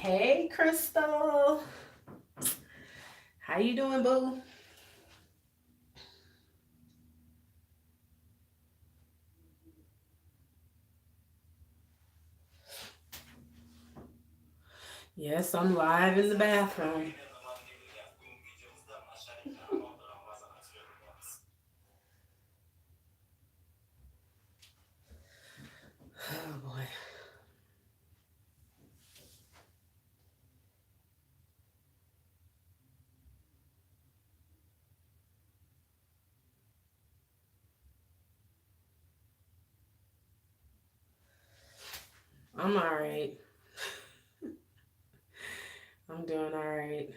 Hey, Crystal. How you doing, boo? Yes, I'm live in the bathroom. Oh boy. I'm all right. I'm doing all right.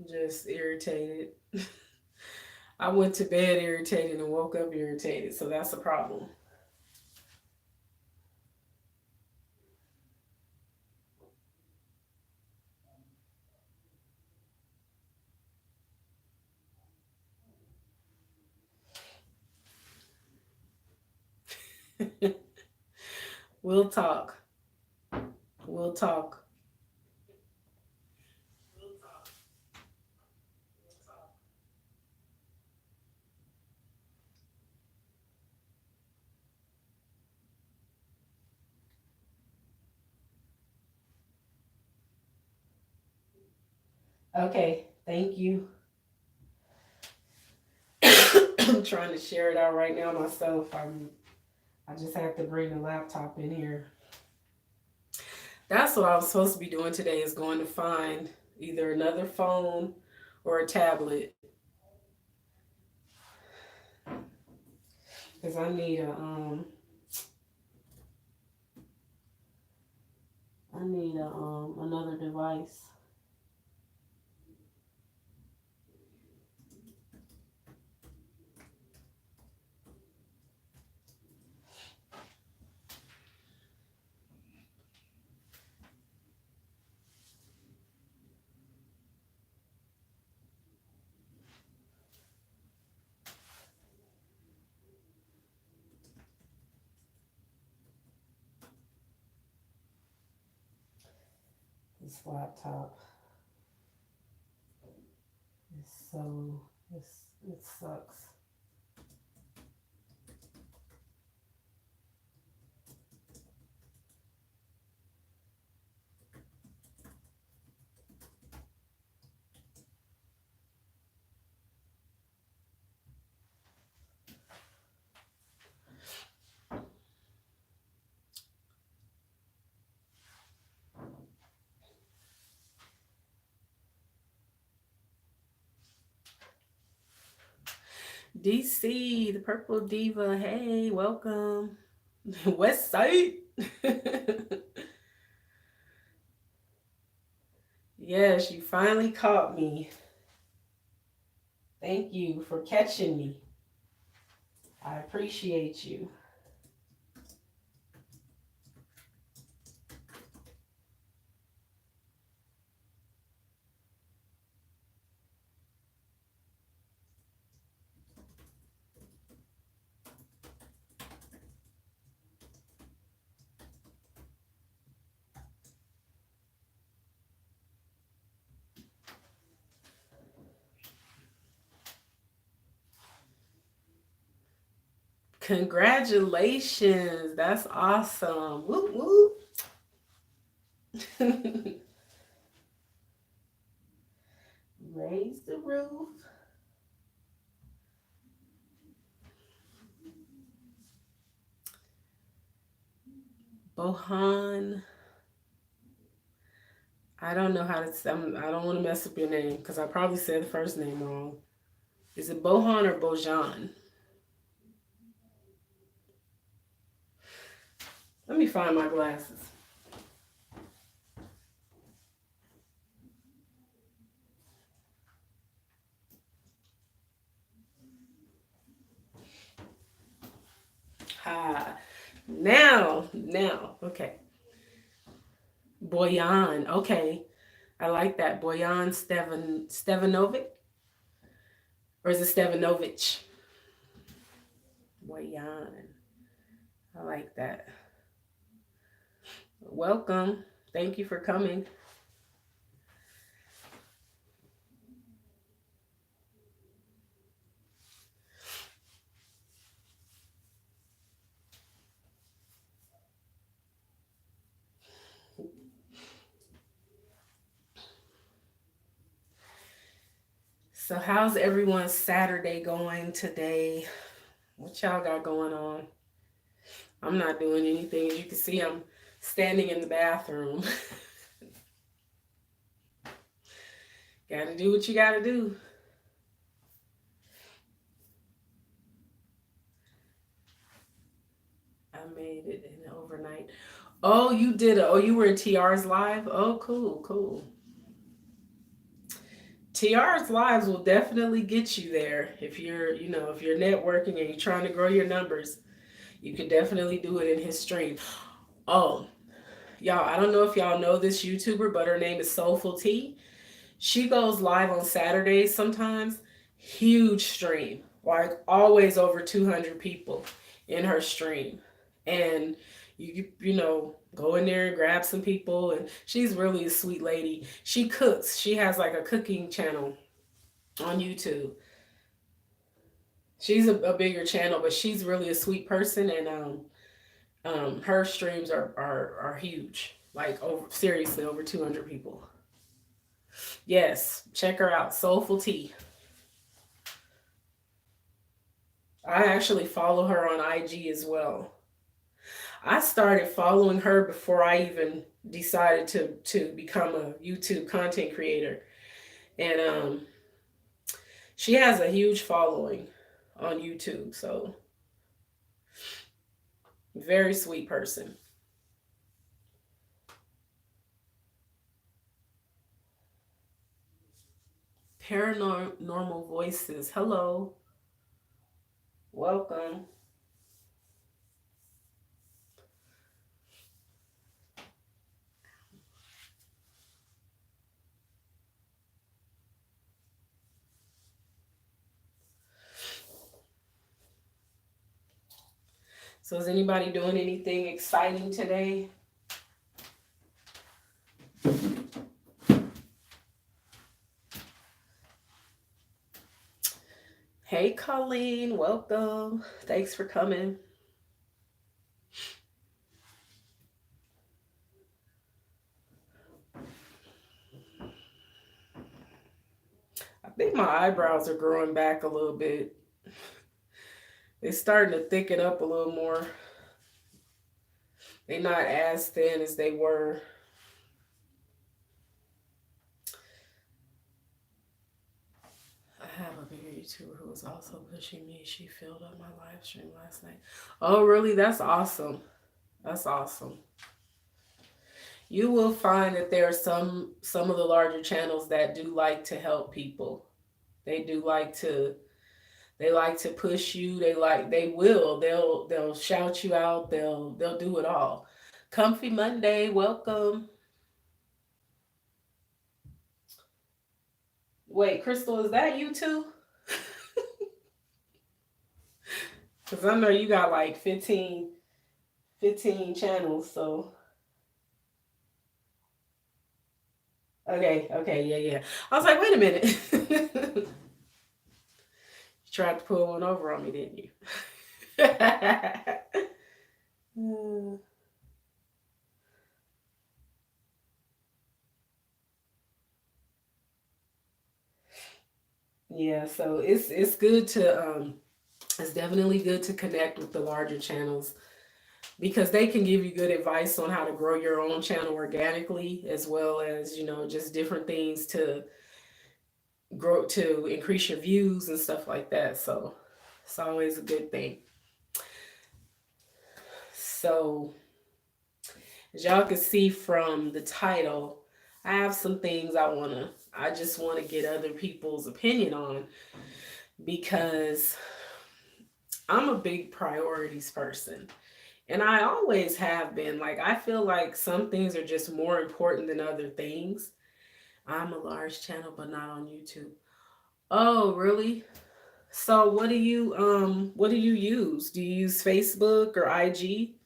Just irritated. I went to bed irritated and woke up irritated, so that's a problem. We'll talk. We'll talk. Okay, thank you. I'm trying to share it out right now myself. I just have to bring the laptop in here. That's what I was supposed to be doing today is going to find either another phone or a tablet because I need a another device. This laptop is so it sucks. DC, the Purple Diva. Hey, welcome. West Side. Yes, you finally caught me. Thank you for catching me. I appreciate you. Congratulations. That's awesome. Whoop whoop. Raise the roof. Bohan. I don't know how to. I don't want to mess up your name because I probably said the first name wrong. Is it Bohan or Bojan? Let me find my glasses. Ha. Now. Okay. Boyan. Okay. I like that. Boyan Stevanovic. Or is it Stevanovich? Boyan. I like that. Welcome. Thank you for coming. So, how's everyone's Saturday going today? What y'all got going on? I'm not doing anything. As you can see, I'm standing in the bathroom. Gotta do what you gotta do. I made it in overnight. Oh, you did. Oh, you were in TR's live? Oh, cool, cool. TR's lives will definitely get you there if you're, if you're networking and you're trying to grow your numbers. You could definitely do it in his stream. Oh, y'all, I don't know if y'all know this YouTuber, but her name is Soulful T. She goes live on Saturdays sometimes. Huge stream, like always over 200 people in her stream. And go in there and grab some people. And she's really a sweet lady. She cooks. She has like a cooking channel on YouTube. She's a bigger channel, but she's really a sweet person. And her streams are huge. Like seriously over 200 people. Yes, check her out. Soulful Tea. I actually follow her on IG as well. I started following her before I even decided to become a YouTube content creator. And she has a huge following on YouTube. So very sweet person. Paranormal Voices. Hello. Welcome. So is anybody doing anything exciting today? Hey Colleen, welcome. Thanks for coming. I think my eyebrows are growing back a little bit. They're starting to thicken up a little more. They're not as thin as they were. I have a bigger YouTuber who was also pushing me. She filled up my live stream last night. Oh, really? That's awesome. That's awesome. You will find that there are some of the larger channels that do like to help people. They do like to push you. They'll shout you out. They'll do it all. Comfy Monday, welcome. Wait, Crystal, is that you too? Because I know you got like 15 channels, so. Okay, yeah. I was like, wait a minute. You tried to pull one over on me, didn't you? Yeah, so it's good to it's definitely good to connect with the larger channels because they can give you good advice on how to grow your own channel organically as well as, just different things to grow to increase your views and stuff like that. So it's always a good thing. So as y'all can see from the title, I have some things I just want to get other people's opinion on because I'm a big priorities person. And I always have been. Like, I feel like some things are just more important than other things. I'm a large channel, but not on YouTube. Oh, really? So what do you use? Do you use Facebook or IG?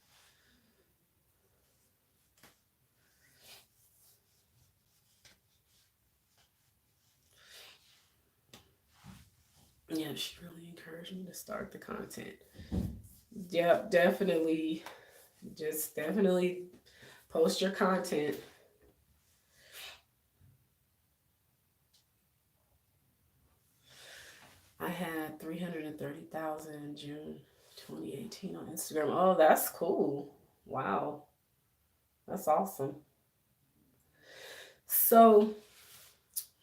Yeah, she really encouraged me to start the content. Yep, definitely. Just definitely post your content. I had 330,000 in June 2018 on Instagram. Oh, that's cool. Wow. That's awesome. So,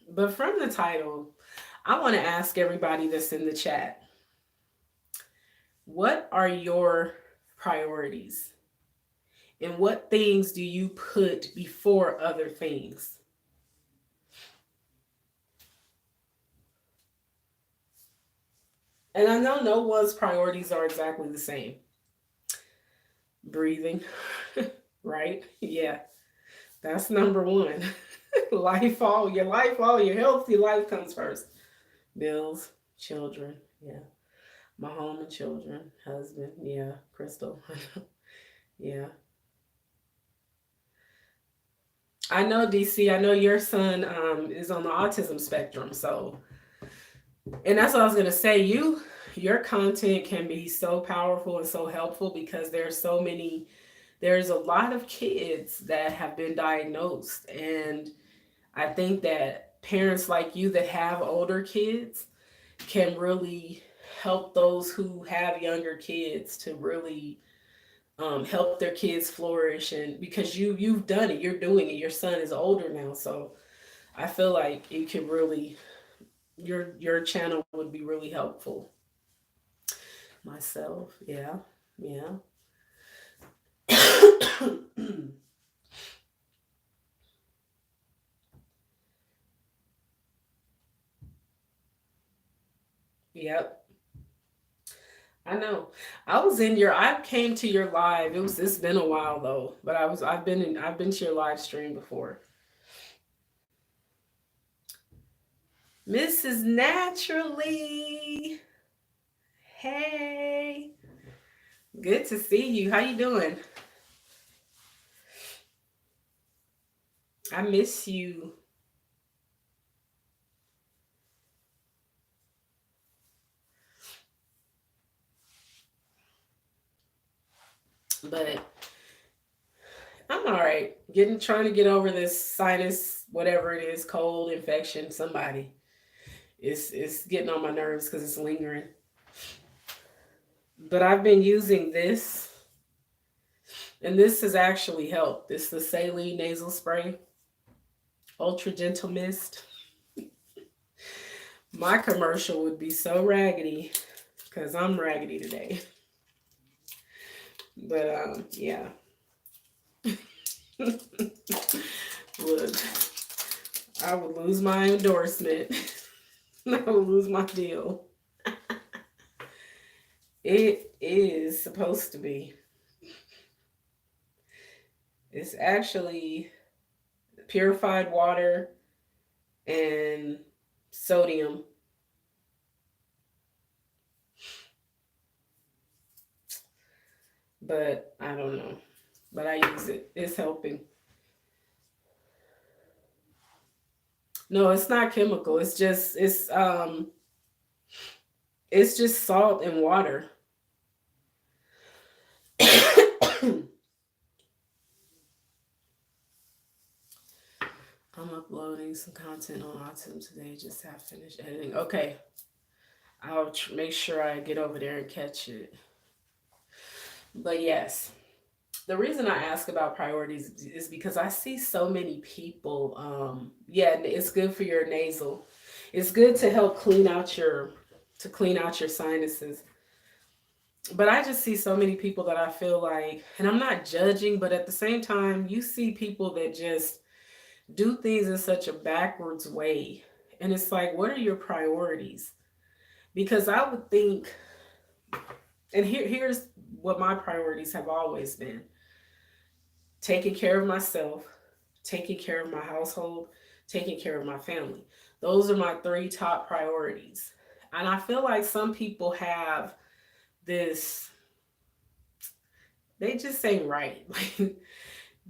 but from the title, I want to ask everybody that's in the chat, what are your priorities? And what things do you put before other things? And I know no one's priorities are exactly the same. Breathing, right? Yeah, that's number one. All your health, your life comes first. Bills, children, yeah. My home and children, husband, yeah. Crystal, yeah. I know, DC. I know your son is on the autism spectrum, so and that's what I was gonna say. Your content can be so powerful and so helpful because there's a lot of kids that have been diagnosed, and I think that parents like you that have older kids can really help those who have younger kids to really help their kids flourish, and because you've done it, you're doing it. Your son is older now, so I feel like it could really your channel would be really helpful. Myself, yeah, yeah. Yep, I know. I came to your live. It's been a while though, but I've been to your live stream before. Mrs. Naturally. Hey. Good to see you. How you doing? I miss you. But I'm all right. Trying to get over this sinus, whatever it is, cold infection. Somebody. It's getting on my nerves because it's lingering. But I've been using this, and this has actually helped. It's the saline nasal spray, ultra gentle mist. My commercial would be so raggedy because I'm raggedy today. But yeah. Look, I would lose my endorsement. I would lose my deal. It is supposed to be. It's actually purified water and sodium. But I don't know. But I use it. It's helping. No, it's not chemical. It's just salt and water. I'm uploading some content on autism today. Just have finished editing. Okay, I'll make sure I get over there and catch it. But yes, the reason I ask about priorities is because I see so many people. Yeah, it's good for your nasal. It's good to help clean out your sinuses. But I just see so many people that I feel like, and I'm not judging, but at the same time, you see people that just do things in such a backwards way. And it's like, what are your priorities? Because I would think, and here's what my priorities have always been: taking care of myself, taking care of my household, taking care of my family. Those are my three top priorities. And I feel like some people have this, they just say right. Like,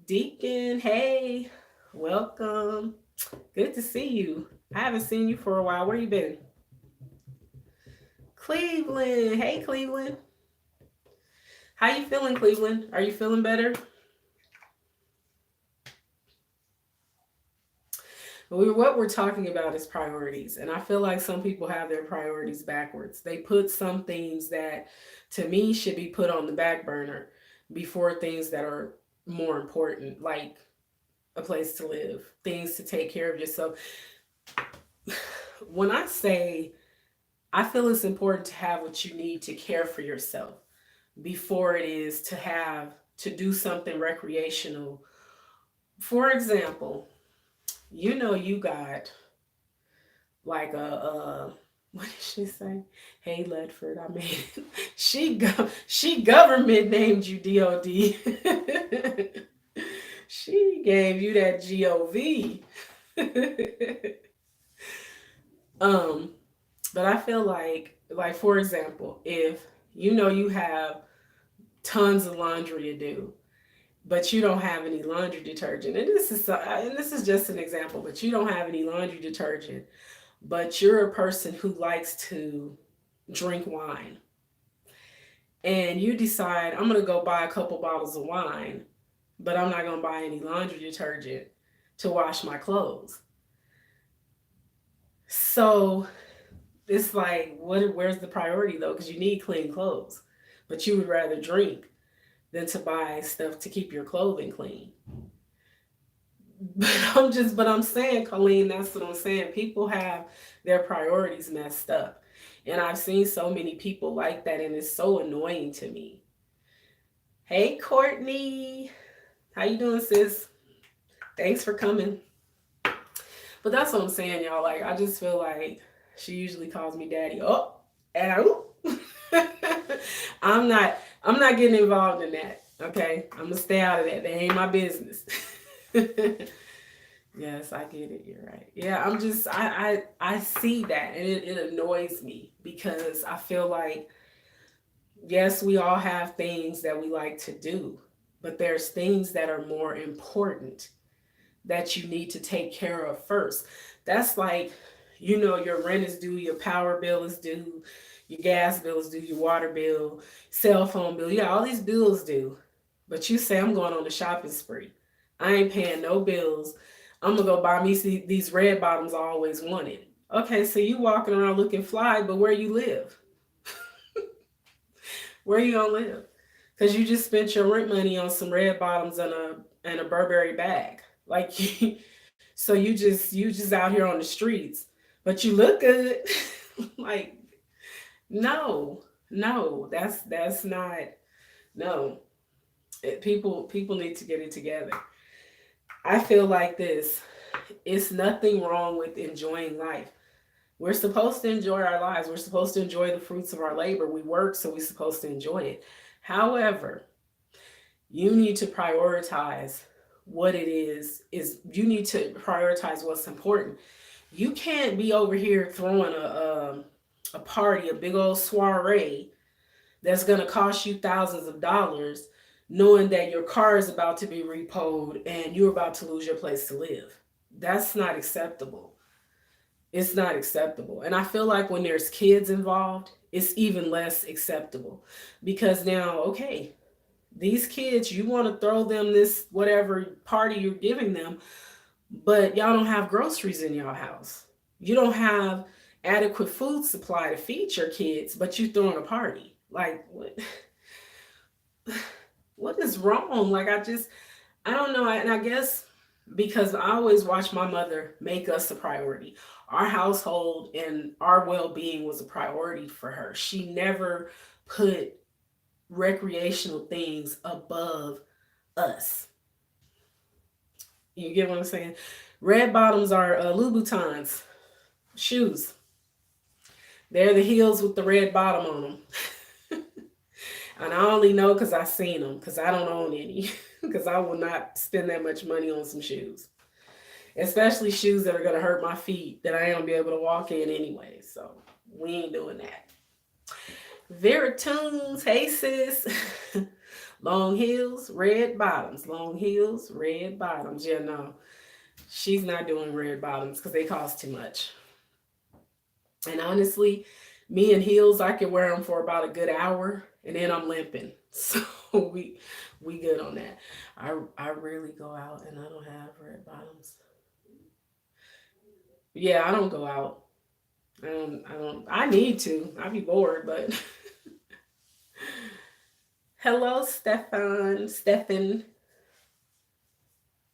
Deacon, hey, welcome. Good to see you. I haven't seen you for a while. Where you been? Cleveland. Hey, Cleveland. How you feeling, Cleveland? Are you feeling better? What we're talking about is priorities. And I feel like some people have their priorities backwards. They put some things that, to me, should be put on the back burner before things that are more important, like a place to live, things to take care of yourself. When I say I feel it's important to have what you need to care for yourself before it is to have to do something recreational. For example, you got like what did she say? Hey Ledford, I mean she government named you DOD. She gave you that GOV. um but I feel like for example, if you have tons of laundry to do, but you don't have any laundry detergent. And this is just an example, but you don't have any laundry detergent, but you're a person who likes to drink wine. And you decide, I'm going to go buy a couple bottles of wine, but I'm not going to buy any laundry detergent to wash my clothes. So it's like, where's the priority though? Because you need clean clothes, but you would rather drink than to buy stuff to keep your clothing clean. But I'm saying, Colleen, that's what I'm saying. People have their priorities messed up. And I've seen so many people like that, and it's so annoying to me. Hey, Courtney. How you doing, sis? Thanks for coming. But that's what I'm saying, y'all. Like, I just feel like she usually calls me daddy. Oh, and I'm not getting involved in that. Okay? I'm gonna stay out of that. That ain't my business. Yes, I get it. You're right. Yeah, I see that, and it annoys me because I feel like, yes, we all have things that we like to do, but there's things that are more important that you need to take care of first. That's like, your rent is due, your power bill is due, your gas bill is due, your water bill, cell phone bill. Yeah, all these bills due. But you say, I'm going on a shopping spree. I ain't paying no bills. I'm gonna go buy me these red bottoms I always wanted. Okay, so you walking around looking fly, but where you live? Where you gonna live? Because you just spent your rent money on some red bottoms and a Burberry bag. Like, so you just out here on the streets, but you look good. Like, no, no, that's not, no. People need to get it together. I feel like this. It's nothing wrong with enjoying life. We're supposed to enjoy our lives. We're supposed to enjoy the fruits of our labor. We work, so we're supposed to enjoy it. However, you need to prioritize what it is you need to prioritize what's important. You can't be over here throwing a party, a big old soiree that's going to cost you thousands of dollars, knowing that your car is about to be repoed and you're about to lose your place to live. That's not acceptable. It's not acceptable. And I feel like when there's kids involved, it's even less acceptable because now, okay, these kids, you want to throw them this whatever party you're giving them, but y'all don't have groceries in your house. You don't have adequate food supply to feed your kids, but you throwing a party. Like, what is wrong? Like, I don't know. And I guess because I always watched my mother make us a priority. Our household and our well-being was a priority for her. She never put recreational things above us. You get what I'm saying? Red bottoms are Louboutins shoes. They're the heels with the red bottom on them. And I only know because I seen them, because I don't own any. Because I will not spend that much money on some shoes. Especially shoes that are going to hurt my feet that I ain't going to be able to walk in anyway. So we ain't doing that. Vera Tunes, hey sis. Long heels, red bottoms. Long heels, red bottoms. Yeah, no. She's not doing red bottoms because they cost too much. And honestly, Me in heels, I can wear them for about a good hour and then I'm limping. So we good on that. I rarely go out and I don't have red bottoms. Yeah, I don't go out. I need to. I'd be bored, but hello, Stefan.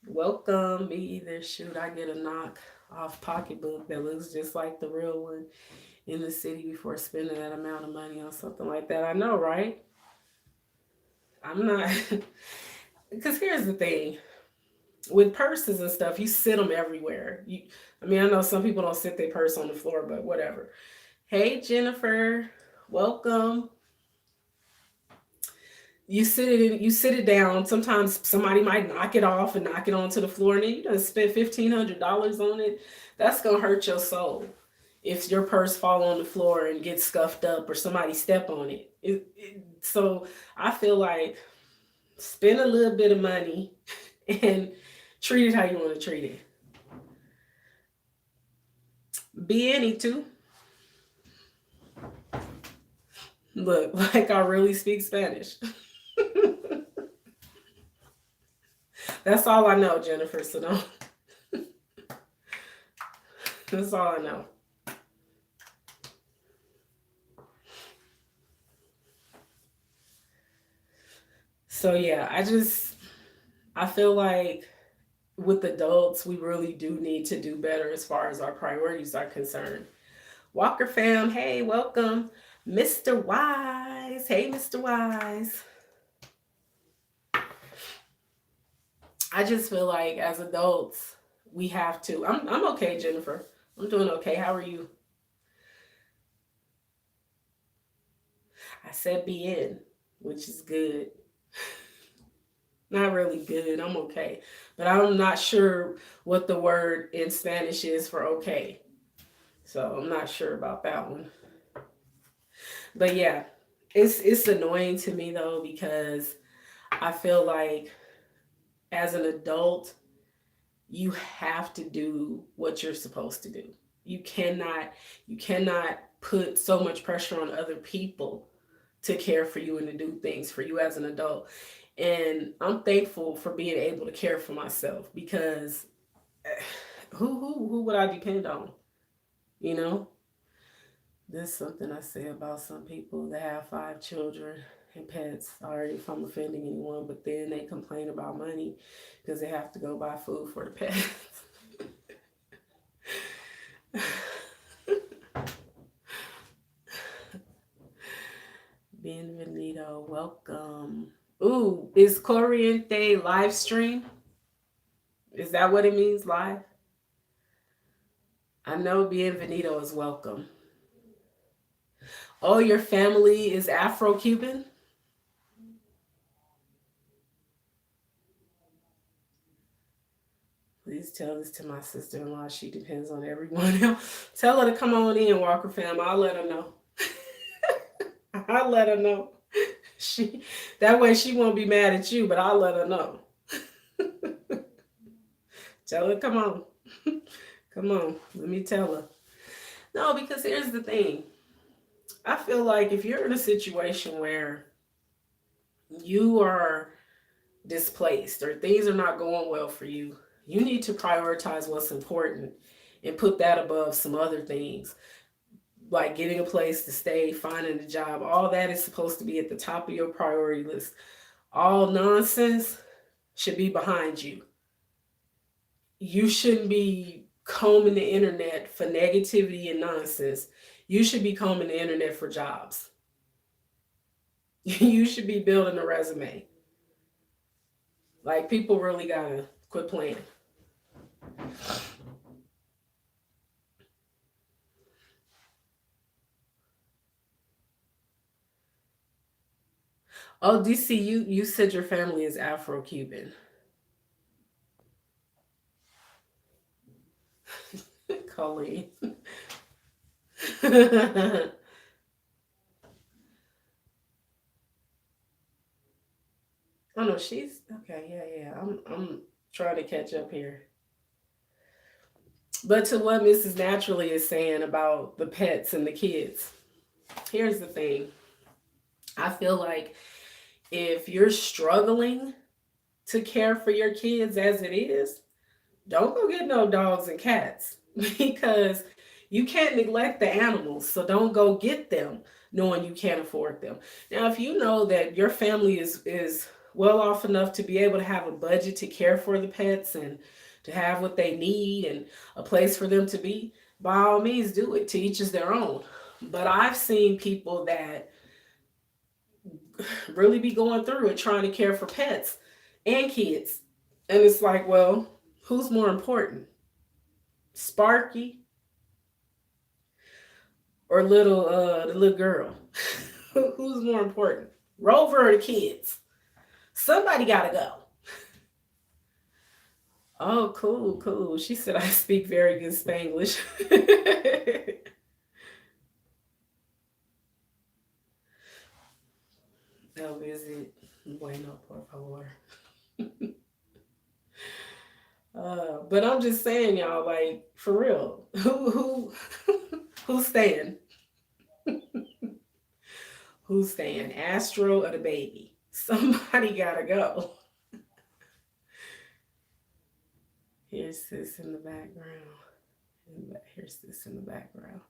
Welcome. Me either. Shoot, I get a knock off pocketbook that looks just like the real one in the city before spending that amount of money on something like that. I know, right? I'm not. Because here's the thing with purses and stuff, you sit them everywhere. I mean, I know some people don't sit their purse on the floor, but whatever. Hey, Jennifer. Welcome. You sit it down. Sometimes somebody might knock it off and knock it onto the floor, and then you done spent $1,500 on it. That's gonna hurt your soul if your purse fall on the floor and get scuffed up or somebody step on So I feel like spend a little bit of money and treat it how you want to treat it. Be any too. Look, like I really speak Spanish. That's all I know, Jennifer. So don't. That's all I know. So yeah, I feel like with adults, we really do need to do better as far as our priorities are concerned. Walker fam, hey, welcome. Mr. Wise. Hey, Mr. Wise. I just feel like as adults, we have to. I'm okay, Jennifer. I'm doing okay. How are you? I said be in, which is good. Not really good. I'm okay. But I'm not sure what the word in Spanish is for okay. So I'm not sure about that one. But yeah, it's annoying to me though because I feel like as an adult, you have to do what you're supposed to do. You cannot you cannot put so much pressure on other people to care for you and to do things for you as an adult. And I'm thankful for being able to care for myself because who would I depend on? You know, there's something I say about some people that have 5 children and pets. Sorry if I'm offending anyone, but then they complain about money because they have to go buy food for the pets. Bienvenido, welcome. Ooh, is Corriente live stream? Is that what it means, live? I know bienvenido is welcome. Oh, your family is Afro-Cuban? Please tell this to my sister-in-law. She depends on everyone else. Tell her to come on in, Walker fam. I'll let her know. I'll let her know. She that way she won't be mad at you, but I'll let her know. Tell her, come on. Come on. Let me tell her. No, because here's the thing. I feel like if you're in a situation where you are displaced or things are not going well for you, you need to prioritize what's important and put that above some other things like getting a place to stay, finding a job. All that is supposed to be at the top of your priority list. All nonsense should be behind you. You shouldn't be combing the internet for negativity and nonsense. You should be combing the internet for jobs. You should be building a resume. Like people really gotta quit playing. Oh, DC, you said your family is Afro-Cuban. Colleen. Oh no, she's okay. Yeah. I'm trying to catch up here. But to what Mrs. Naturally is saying about the pets and the kids. Here's the thing. I feel like if you're struggling to care for your kids as it is, don't go get no dogs and cats because you can't neglect the animals. So don't go get them knowing you can't afford them. Now, if you know that your family is well off enough to be able to have a budget to care for the pets and to have what they need and a place for them to be, by all means do it. To each is their own. But I've seen people that really be going through it trying to care for pets and kids. And it's like, well, who's more important? Sparky or the little girl? Who's more important? Rover or the kids? Somebody gotta go. Oh, cool, cool. She said I speak very good Spanglish. No visit. Bueno, por favor. But I'm just saying, y'all, like for real, who's staying? Who's staying? Astro or the baby? Somebody gotta go. Here's this in the background. Here's this in the background.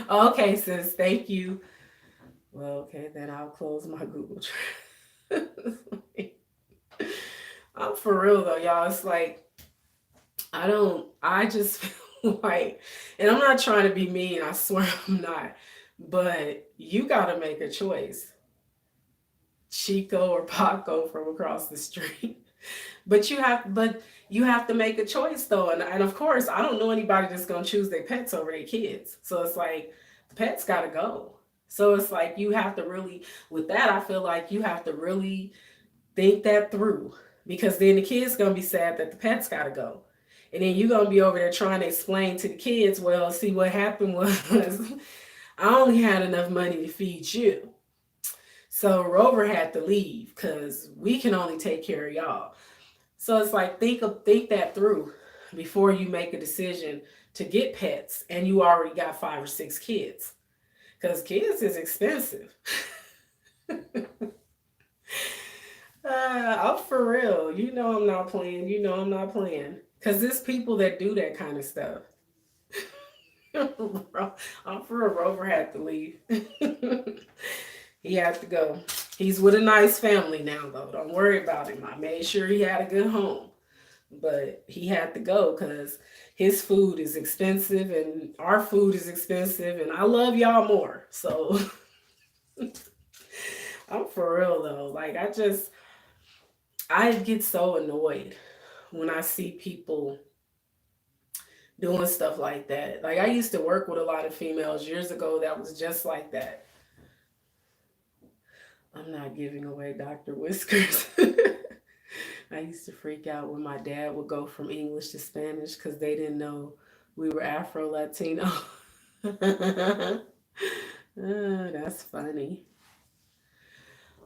Okay, sis, thank you. Well, okay, then I'll close my Google Translate. I'm for real though, y'all. It's like I just feel like, and I'm not trying to be mean, I swear I'm not, but you gotta make a choice. Chico or Paco from across the street. But you have to make a choice though. And of course I don't know anybody that's gonna choose their pets over their kids. So it's like the pets gotta go. So it's like you have to really, with that, I feel like you have to really think that through. Because then the kids gonna be sad that the pets gotta go. And then you're gonna be over there trying to explain to the kids, well, see what happened was I only had enough money to feed you. So Rover had to leave because we can only take care of y'all. So it's like think that through before you make a decision to get pets and you already got 5 or 6 kids. Because kids is expensive. I'm for real. You know I'm not playing. You know I'm not playing. Because there's people that do that kind of stuff. I'm for a Rover had to leave. He had to go. He's with a nice family now, though. Don't worry about him. I made sure he had a good home. But he had to go because his food is expensive and our food is expensive. And I love y'all more. So I'm for real, though. Like, I get so annoyed when I see people doing stuff like that. Like, I used to work with a lot of females years ago that was just like that. I'm not giving away Dr. Whiskers. I used to freak out when my dad would go from English to Spanish because they didn't know we were Afro Latino. That's funny.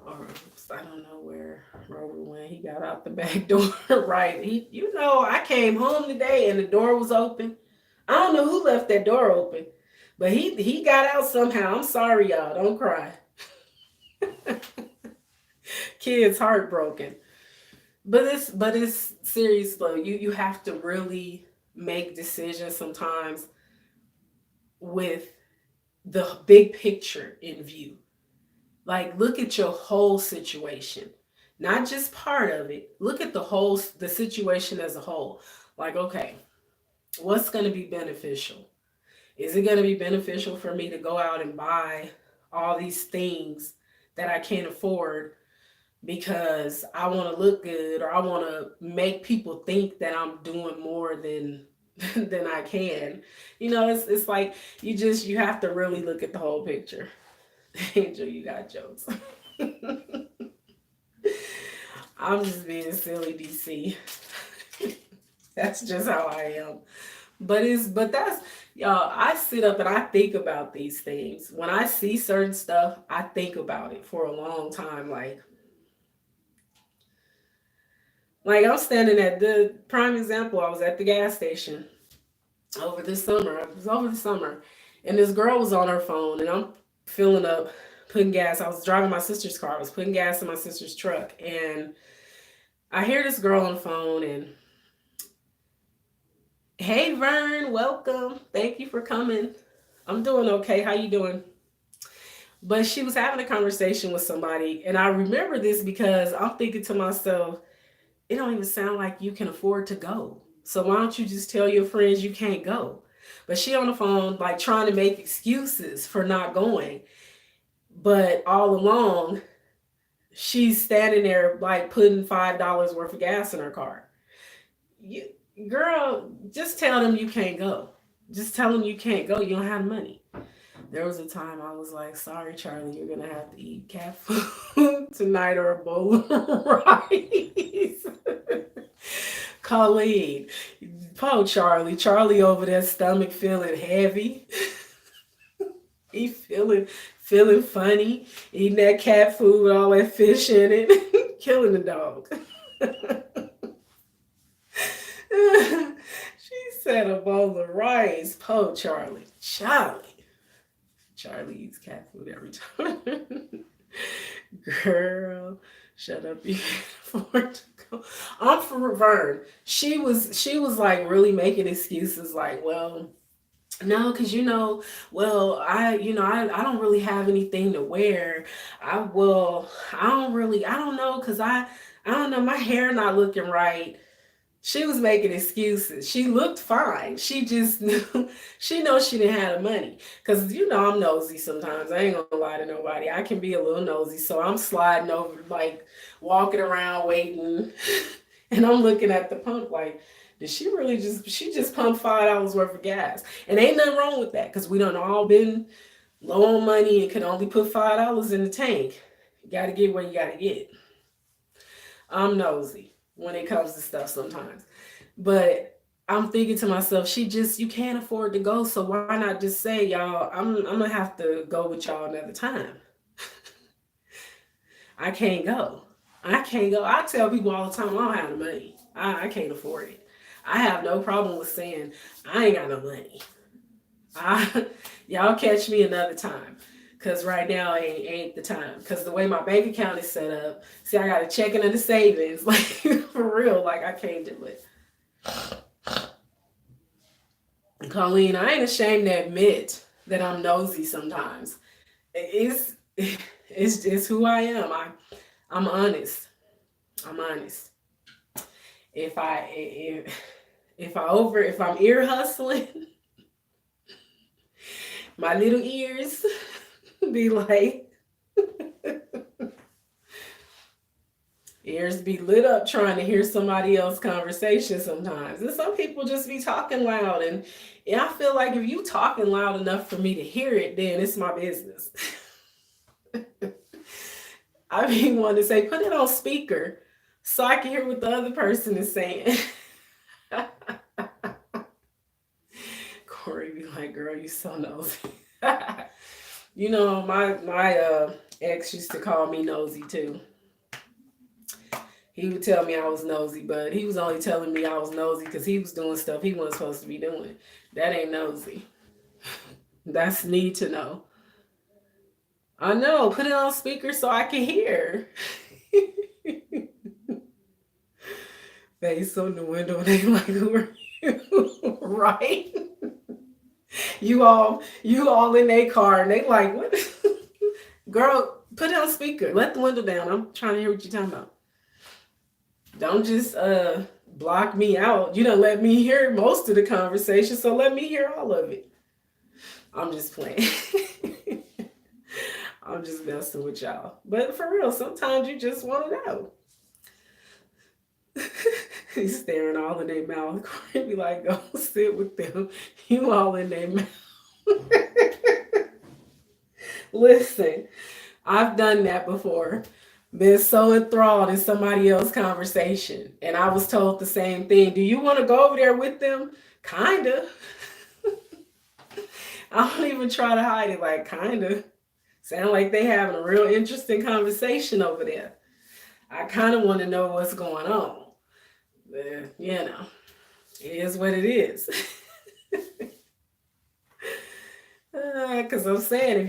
Or I don't know where Rover went. He got out the back door. Right. I came home today and the door was open. I don't know who left that door open, but he got out somehow. I'm sorry, y'all. Don't cry. Kids heartbroken. But it's serious though. You have to really make decisions sometimes with the big picture in view. Like look at your whole situation, not just part of it. Look at the situation as a whole. Like okay, what's going to be beneficial? Is it going to be beneficial for me to go out and buy all these things that I can't afford because I want to look good or I want to make people think that I'm doing more than than I can. It's like you have to really look at the whole picture. Angel, you got jokes. I'm just being silly, DC. That's just how I am. But y'all, I sit up and I think about these things. When I see certain stuff, I think about it for a long time. Like I'm standing at the prime example, I was at the gas station over this summer. It was over the summer. And this girl was on her phone, and I'm filling up, putting gas. I was driving my sister's car. I was putting gas in my sister's truck, and I hear this girl on the phone, and hey, Vern, welcome. Thank you for coming. I'm doing okay. How you doing? But she was having a conversation with somebody, and I remember this because I'm thinking to myself, it don't even sound like you can afford to go. So why don't you just tell your friends you can't go? But she on the phone like trying to make excuses for not going. But all along, she's standing there like putting $5 worth of gas in her car. You, girl, just tell them you can't go. Just tell them you can't go. You don't have money. There was a time I was like, sorry, Charlie, you're going to have to eat cat food tonight or a bowl of rice. Colleen, poor Charlie. Charlie over there, stomach feeling heavy. He feeling funny, eating that cat food with all that fish in it, killing the dog. She said a bowl of rice. Poor Charlie. Charlie eats cat food every time. Girl, shut up. You can't afford to go. I'm for Vern. She was like really making excuses like, well, no, because well, I don't really have anything to wear. I don't know, because I don't know, my hair not looking right. She was making excuses. She looked fine. She just knew, she knows she didn't have the money. Because, I'm nosy sometimes. I ain't gonna lie to nobody. I can be a little nosy. So I'm sliding over, like walking around waiting. And I'm looking at the pump like, she just pumped $5 worth of gas. And ain't nothing wrong with that because we done all been low on money and could only put $5 in the tank. You gotta get where you gotta get. I'm nosy when it comes to stuff sometimes. But I'm thinking to myself, you can't afford to go, so why not just say, y'all, I'm gonna have to go with y'all another time. I can't go. I can't go. I tell people all the time, I don't have the money. I can't afford it. I have no problem with saying I ain't got no money. I, y'all catch me another time. Cause right now ain't the time. Cause the way my bank account is set up, see, I got a checking and a savings. Like for real, like I can't do it. Colleen, I ain't ashamed to admit that I'm nosy sometimes. It's it's who I am. I'm honest. I'm honest. If I if I'm ear hustling, my little ears be like ears be lit up trying to hear somebody else's conversation sometimes. And some people just be talking loud, and I feel like if you talking loud enough for me to hear it, then it's my business. I mean, want to say put it on speaker so I can hear what the other person is saying. Corey be like, girl, you so nosy. My ex used to call me nosy too. He would tell me I was nosy, but he was only telling me I was nosy because he was doing stuff he wasn't supposed to be doing. That ain't nosy. That's need to know. I know. Put it on speaker so I can hear. Face on the window, they like, who are you? Right? You all in their car, and they like, what? Girl, put it on speaker. Let the window down. I'm trying to hear what you're talking about. Don't just block me out. You don't let me hear most of the conversation, so let me hear all of it. I'm just playing. I'm just messing with y'all. But for real, sometimes you just want to know. He's staring all in their mouth. Corey be like, go sit with them. You all in their mouth. Listen, I've done that before. Been so enthralled in somebody else's conversation. And I was told the same thing. Do you want to go over there with them? Kinda. I don't even try to hide it, like kinda. Sound like they having a real interesting conversation over there. I kind of want to know what's going on. But, it is what it is. Because I'm saying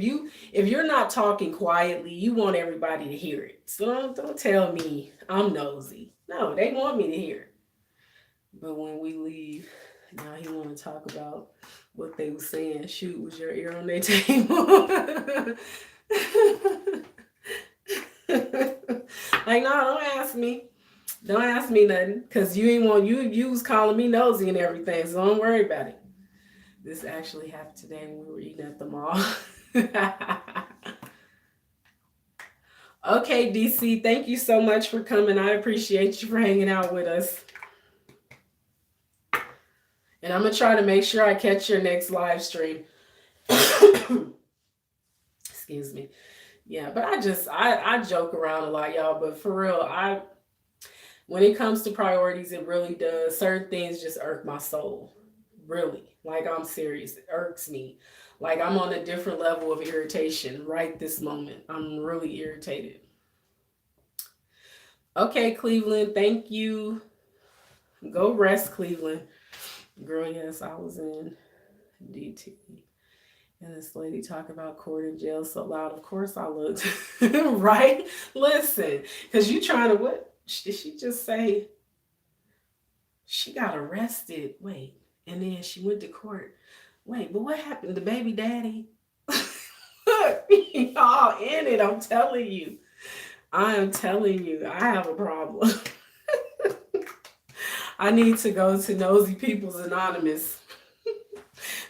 if you're not talking quietly, you want everybody to hear it. So don't tell me I'm nosy. No, they want me to hear it. But when we leave, now he want to talk about what they were saying. Shoot, was your ear on their table? Like, no, don't ask me. Don't ask me nothing. Cause you ain't want you was calling me nosy and everything. So don't worry about it. This actually happened today when we were eating at the mall. Okay, DC, thank you so much for coming. I appreciate you for hanging out with us. And I'm going to try to make sure I catch your next live stream. Excuse me. Yeah, but I joke around a lot, y'all. But for real, when it comes to priorities, it really does. Certain things just irk my soul. Really. Like, I'm serious. It irks me. Like, I'm on a different level of irritation right this moment. I'm really irritated. Okay, Cleveland, thank you. Go rest, Cleveland. Girl, yes, I was in DT. And this lady talk about court and jail so loud. Of course I looked. Right? Listen, because you trying to, what? Did she just say she got arrested? Wait. And then she went to court. Wait, but what happened? The baby daddy? Y'all in it, I'm telling you. I am telling you, I have a problem. I need to go to Nosy People's Anonymous.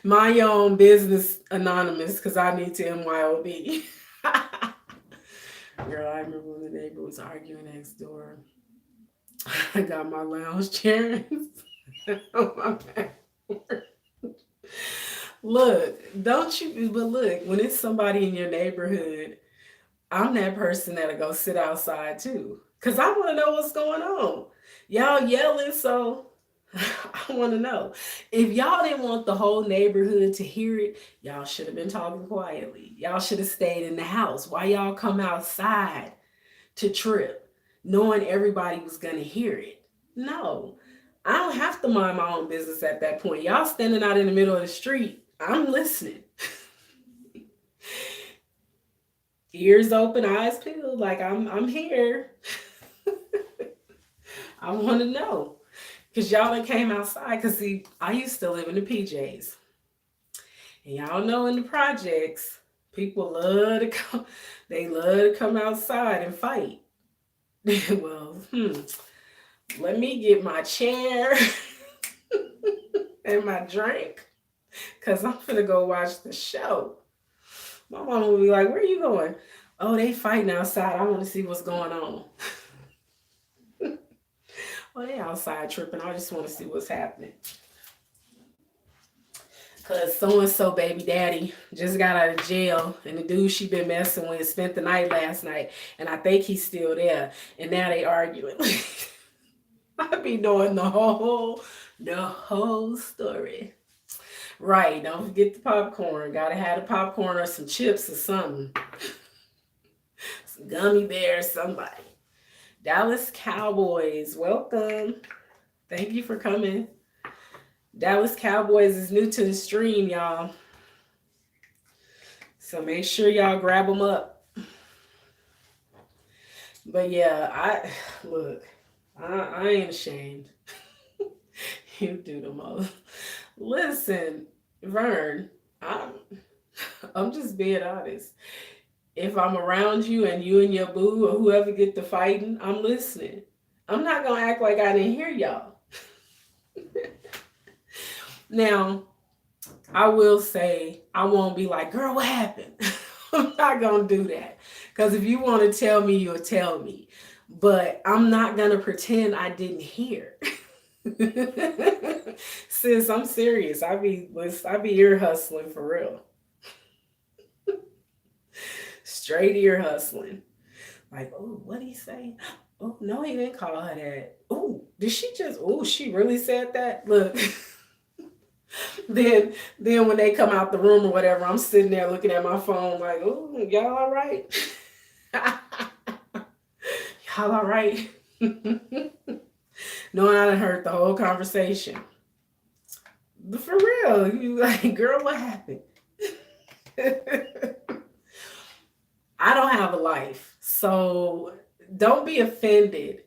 My own business anonymous, because I need to MYOB. Girl, I remember when the neighbor was arguing next door. I got my lounge chair on my back. Look, don't you, but look, when it's somebody in your neighborhood, I'm that person that'll go sit outside too. Because I want to know what's going on. Y'all yelling, so I want to know. If y'all didn't want the whole neighborhood to hear it, y'all should have been talking quietly. Y'all should have stayed in the house. Why y'all come outside to trip, knowing everybody was going to hear it? No, I don't have to mind my own business at that point. Y'all standing out in the middle of the street, I'm listening. Ears open, eyes peeled, like I'm here. I want to know. Because y'all done came outside. Because see, I used to live in the PJs. And y'all know in the projects, people love to come, they love to come outside and fight. Well, let me get my chair and my drink. Because I'm finna go watch the show. My mom will be like, where are you going? Oh, they fighting outside. I want to see what's going on. Well, they outside tripping. I just want to see what's happening. Because so-and-so baby daddy just got out of jail. And the dude she been messing with spent the night last night. And I think he's still there. And now they arguing. I be knowing the whole story. Right. Don't forget the popcorn. Gotta have the popcorn or some chips or something. Some gummy bears, somebody. Dallas Cowboys, welcome. Thank you for coming. Dallas Cowboys is new to the stream, y'all. So make sure y'all grab them up. But yeah, I ain't ashamed. You do the most. Listen, Vern, I'm just being honest. If I'm around you and your boo or whoever get to fighting, I'm listening. I'm not going to act like I didn't hear y'all. Now, I will say, I won't be like, girl, what happened? I'm not going to do that. Because if you want to tell me, you'll tell me. But I'm not going to pretend I didn't hear. Sis, I'm serious. I be ear hustling for real. Straight ear hustling. Like, oh, what'd he say? Oh, no, he didn't call her that. Oh, did she just, oh, she really said that? Look. Then when they come out the room or whatever, I'm sitting there looking at my phone like, oh, y'all all right? Y'all all right? Knowing I done heard the whole conversation. But for real, you like, girl, what happened? I don't have a life. So don't be offended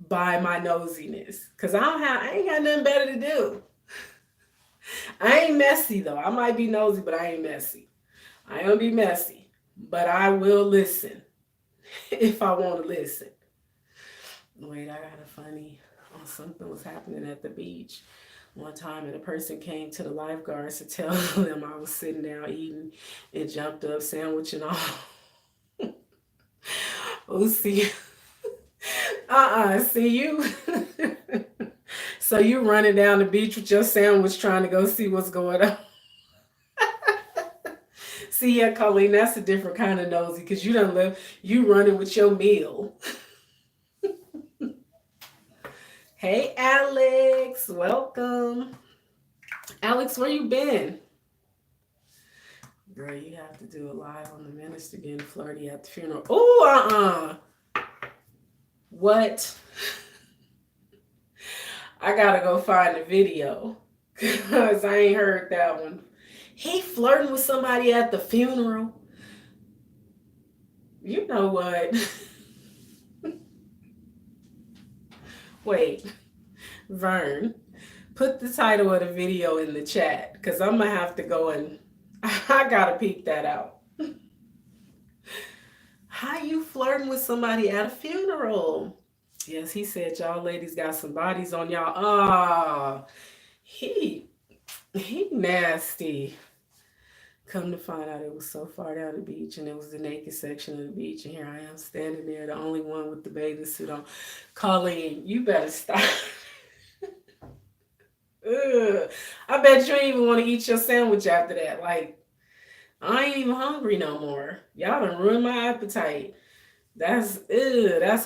by my nosiness. Cause I ain't got nothing better to do. I ain't messy though. I might be nosy, but I ain't messy. I don't be messy. But I will listen if I want to listen. Wait, I got a funny. Oh, something was happening at the beach one time, and a person came to the lifeguards to tell them I was sitting down eating and jumped up, sandwich and all. Oh, see, see you. So you running down the beach with your sandwich, trying to go see what's going on. See, yeah, Colleen, that's a different kind of nosy because you running with your meal. Hey, Alex, welcome. Alex, where you been? Girl, you have to do it live on the minister getting flirty at the funeral. Oh, What? I gotta go find the video because I ain't heard that one. He flirting with somebody at the funeral. You know what? Wait, Vern, put the title of the video in the chat because I'm gonna have to go and I gotta peek that out. How you flirting with somebody at a funeral? Yes, he said y'all ladies got some bodies on y'all. Ah, he nasty. Come to find out it was so far down the beach and it was the naked section of the beach. And here I am standing there, the only one with the bathing suit on. Colleen, you better stop. Ugh. I bet you ain't even want to eat your sandwich after that. Like, I ain't even hungry no more. Y'all done ruined my appetite. That's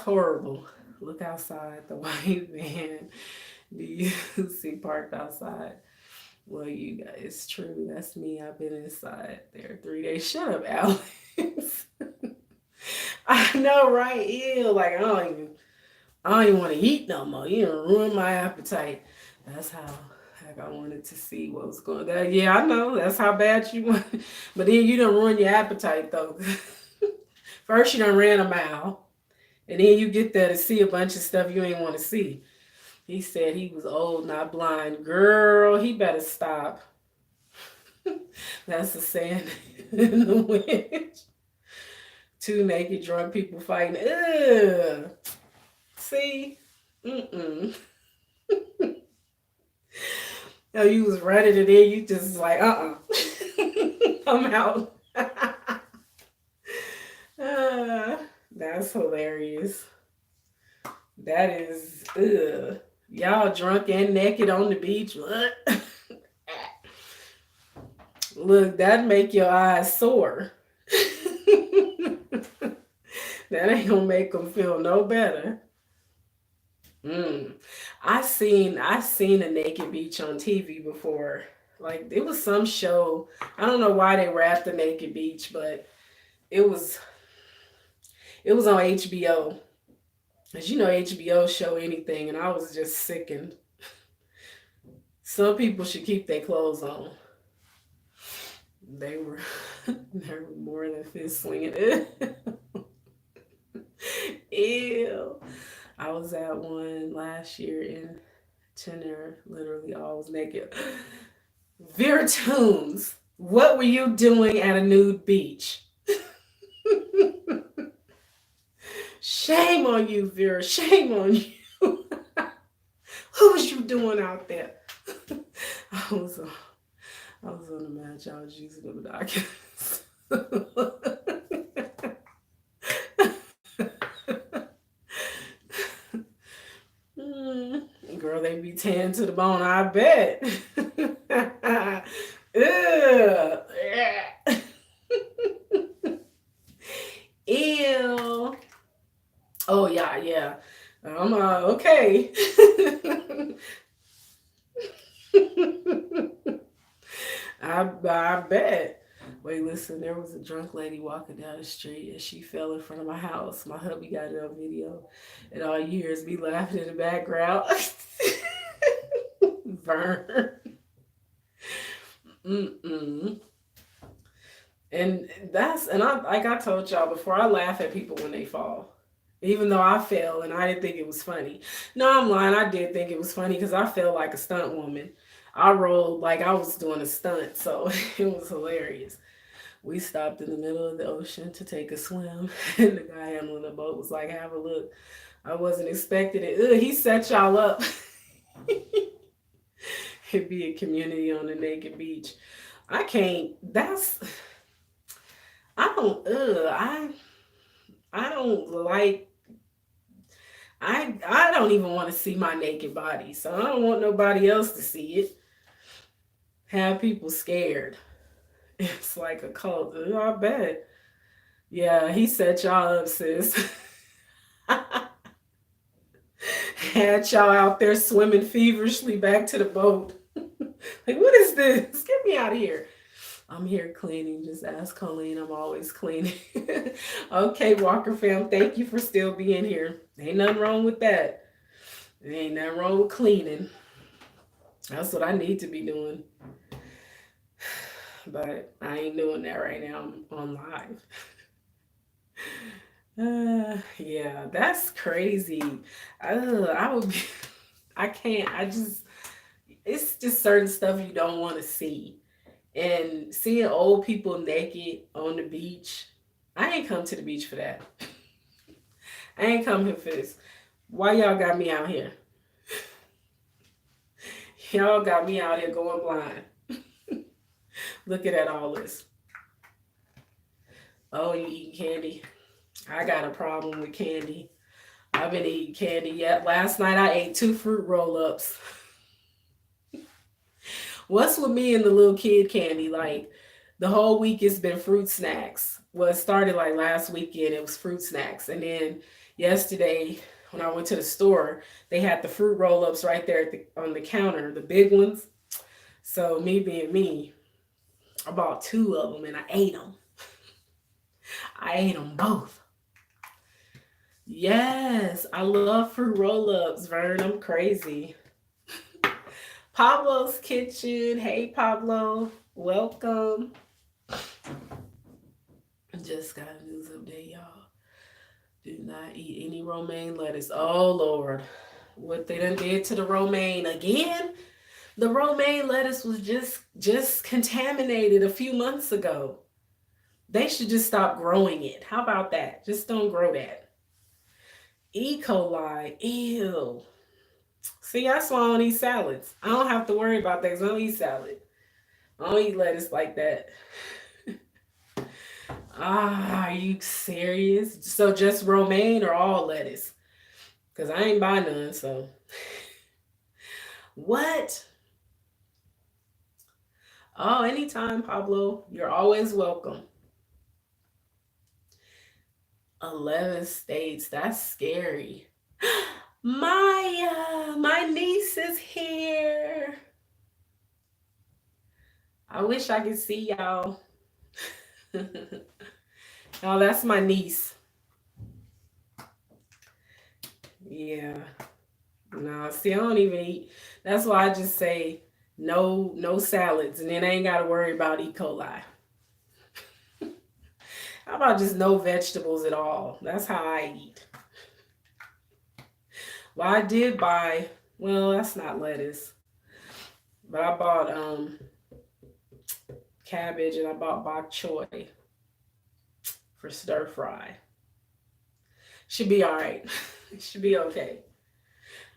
horrible. Look outside, the white van. Do you see parked outside? Well, you guys, it's true. That's me. I've been inside there 3 days. Shut up, Alex. I know, right? Ew. Like I don't even want to eat no more. You done ruined my appetite. That's how like I wanted to see what was going on. Yeah, I know. That's how bad you want. But then you done ruin your appetite though. First you done ran a mile. And then you get there to see a bunch of stuff you ain't want to see. He said he was old, not blind. Girl, he better stop. That's the sand in the wind. Two naked drunk people fighting. Ugh. See? Mm-mm. No, you was running it in. You just like, I'm out. That's hilarious. That is, ugh. Y'all drunk and naked on the beach. Look, that'd make your eyes sore. That ain't gonna make them feel no better. I seen a naked beach on TV before. Like it was some show. I don't know why they were at the naked beach, but it was on HBO. As you know, HBO show anything, and I was just sickened. Some people should keep their clothes on. They were more than fist swinging. Ew. I was at one last year in Tenor, literally all was naked. Vera Tunes, what were you doing at a nude beach? Shame on you, Vera. Shame on you. What was you doing out there? I was on the match. I was using them documents. Girl, they be tan to the bone, I bet. Ew. Oh yeah. I'm okay. I bet. Wait, listen, there was a drunk lady walking down the street and she fell in front of my house. My hubby got it on video. And all you hear is me laughing in the background. Burn. Mm-mm. And like I told y'all before, I laugh at people when they fall. Even though I fell and I didn't think it was funny. No, I'm lying. I did think it was funny because I felt like a stunt woman. I rolled like I was doing a stunt, so it was hilarious. We stopped in the middle of the ocean to take a swim, and the guy handling the boat was like, "Have a look." I wasn't expecting it. Ugh, he set y'all up. It'd be a community on the naked beach. I can't. That's. I don't. I don't like. I don't even want to see my naked body, so I don't want nobody else to see it. Have people scared. It's like a cult. I bet. Yeah, he set y'all up, sis. Had y'all out there swimming feverishly back to the boat. Like, what is this? Get me out of here. I'm here cleaning. Just ask Colleen. I'm always cleaning. Okay, Walker fam. Thank you for still being here. Ain't nothing wrong with that. There ain't nothing wrong with cleaning. That's what I need to be doing. But I ain't doing that right now. I'm on live. Yeah, that's crazy. I would be, I can't, I just, it's just certain stuff you don't want to see. And seeing old people naked on the beach, I ain't come to the beach for that. I ain't come here for this. Why y'all got me out here? Y'all got me out here going blind. Looking at all this. Oh, you eating candy? I got a problem with candy. I've been eating candy yet. Last night I ate 2 fruit roll-ups. What's with me and the little kid candy? Like the whole week it's been fruit snacks. Well, it started like last weekend, it was fruit snacks. And then yesterday when I went to the store, they had the fruit roll-ups right there on the counter, the big ones. So me being me, I bought 2 of them and I ate them. I ate them both. Yes, I love fruit roll-ups, Vern. I'm crazy. Pablo's Kitchen. Hey, Pablo. Welcome. Just got a news update, y'all. Do not eat any romaine lettuce. Oh, Lord. What they done did to the romaine again? The romaine lettuce was just contaminated a few months ago. They should just stop growing it. How about that? Just don't grow that. E. coli. Ew. See, that's why I don't eat salads. I don't have to worry about that because I don't eat salad. I don't eat lettuce like that. Are you serious? So just romaine or all lettuce? Because I ain't buy none, so. What? Oh, anytime, Pablo. You're always welcome. 11 states. That's scary. Maya, my niece is here. I wish I could see y'all. Oh, that's my niece. Yeah. No, see, I don't even eat. That's why I just say no salads, and then I ain't got to worry about E. coli. How about just no vegetables at all? That's how I eat. Well, I did buy, well, that's not lettuce, but I bought cabbage and I bought bok choy for stir fry. Should be all right. Should be okay.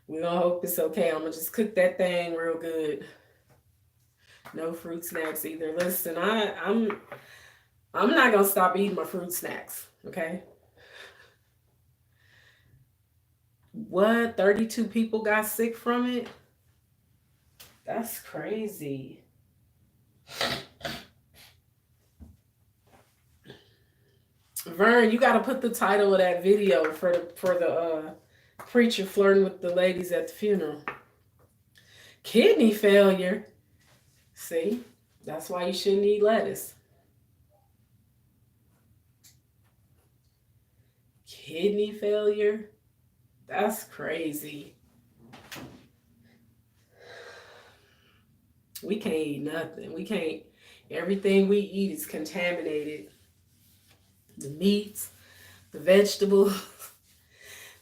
We're gonna hope it's okay. I'm gonna just cook that thing real good. No fruit snacks either. Listen, I'm not gonna stop eating my fruit snacks. Okay. What? 32 people got sick from it? That's crazy. Vern, you got to put the title of that video for the preacher flirting with the ladies at the funeral. Kidney failure. See, that's why you shouldn't eat lettuce. Kidney failure. That's crazy. We can't eat nothing. We can't Everything we eat is contaminated. The meats, the vegetables,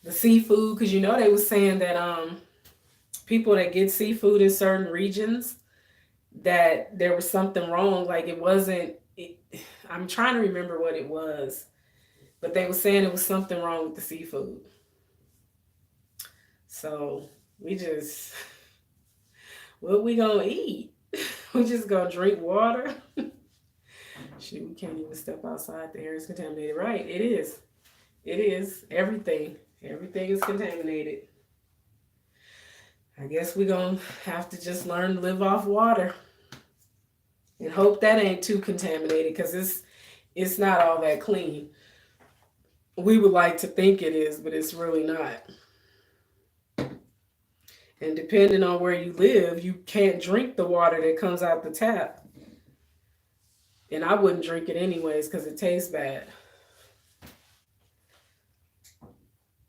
the seafood. Because you know they were saying that people that get seafood in certain regions, that there was something wrong. Like it wasn't. I'm trying to remember what it was, but they were saying it was something wrong with the seafood. So we just, what we gonna eat? We just gonna drink water? Shoot, we can't even step outside. The air is contaminated. Right? It is. It is. Everything. Everything is contaminated. I guess we're gonna have to just learn to live off water and hope that ain't too contaminated because it's not all that clean. We would like to think it is, but it's really not. And depending on where you live, you can't drink the water that comes out the tap. And I wouldn't drink it anyways because it tastes bad.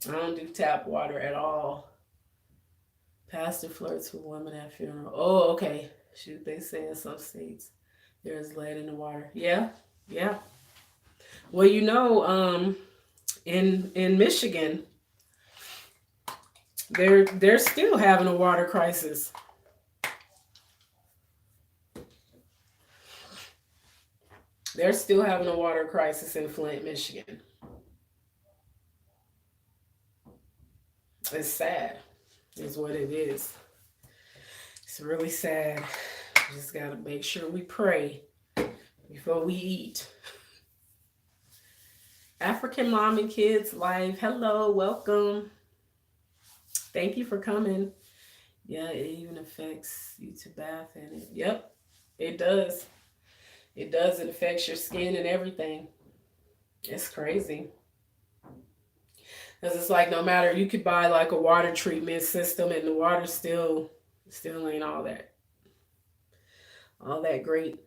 I don't do tap water at all. Pastor flirts with women at funeral. Oh, okay. Shoot, they say in some states there's lead in the water. Yeah, yeah. Well, in Michigan, they're still having a water crisis. They're still having a water crisis in Flint, Michigan. It's sad, is what it is. It's really sad. We just got to make sure we pray before we eat. African Mom and Kids Live. Hello, welcome. Thank you for coming. Yeah, it even affects you to bath in it. Yep, it does. It does. It affects your skin and everything. It's crazy. Because it's like no matter, you could buy like a water treatment system and the water still ain't all that great.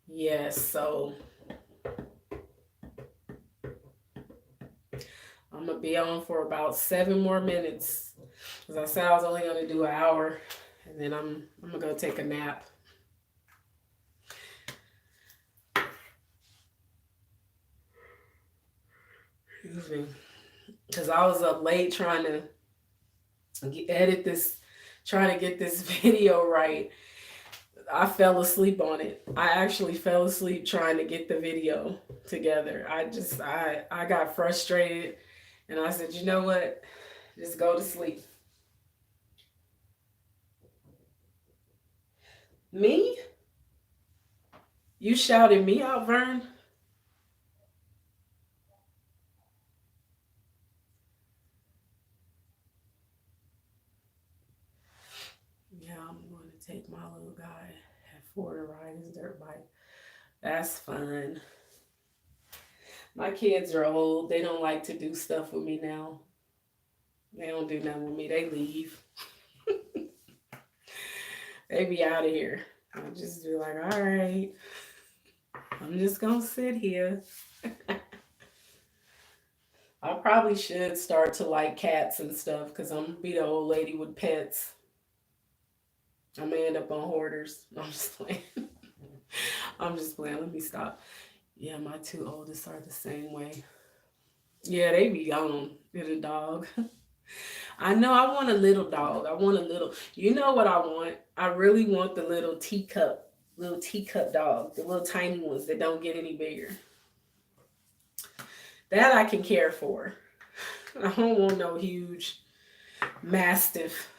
Yes, so I'm gonna be on for about 7 more minutes. As I said, I was only gonna do an hour, and then I'm gonna go take a nap. Excuse me, because I was up late trying to edit this, trying to get this video right. I fell asleep on it. I actually fell asleep trying to get the video together. I got frustrated and I said, you know what? Just go to sleep. Me? You shouted me out, Vern? Yeah, I'm going to take my little guy at Ford to ride his dirt bike. That's fun. My kids are old. They don't like to do stuff with me now. They don't do nothing with me. They leave. They be out of here. I'll just be like, all right, I'm just going to sit here. I probably should start to like cats and stuff because I'm going to be the old lady with pets. I'm going to end up on hoarders. I'm just playing. I'm just playing. Let me stop. Yeah, my two oldest are the same way. Yeah, they be gone. Get a dog. I know I want a little dog. I want a little. You know what I want? I really want the little teacup dog, the little tiny ones that don't get any bigger. That I can care for. I don't want no huge mastiff.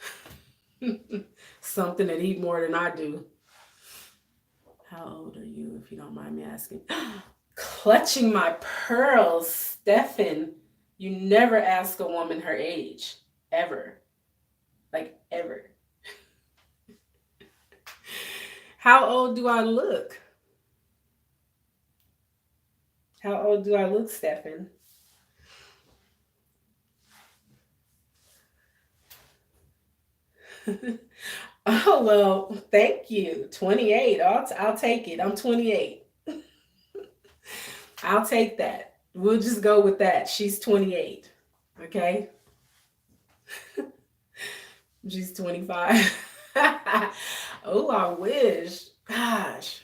Something that eat more than I do. How old are you, if you don't mind me asking? Clutching my pearls, Stefan. You never ask a woman her age. Ever. Like, ever. How old do I look? How old do I look, Stefan? Oh, well, thank you. 28. I'll take it. I'm 28. I'll take that. We'll just go with that. She's 28. Okay? She's 25. Oh, I wish. Gosh,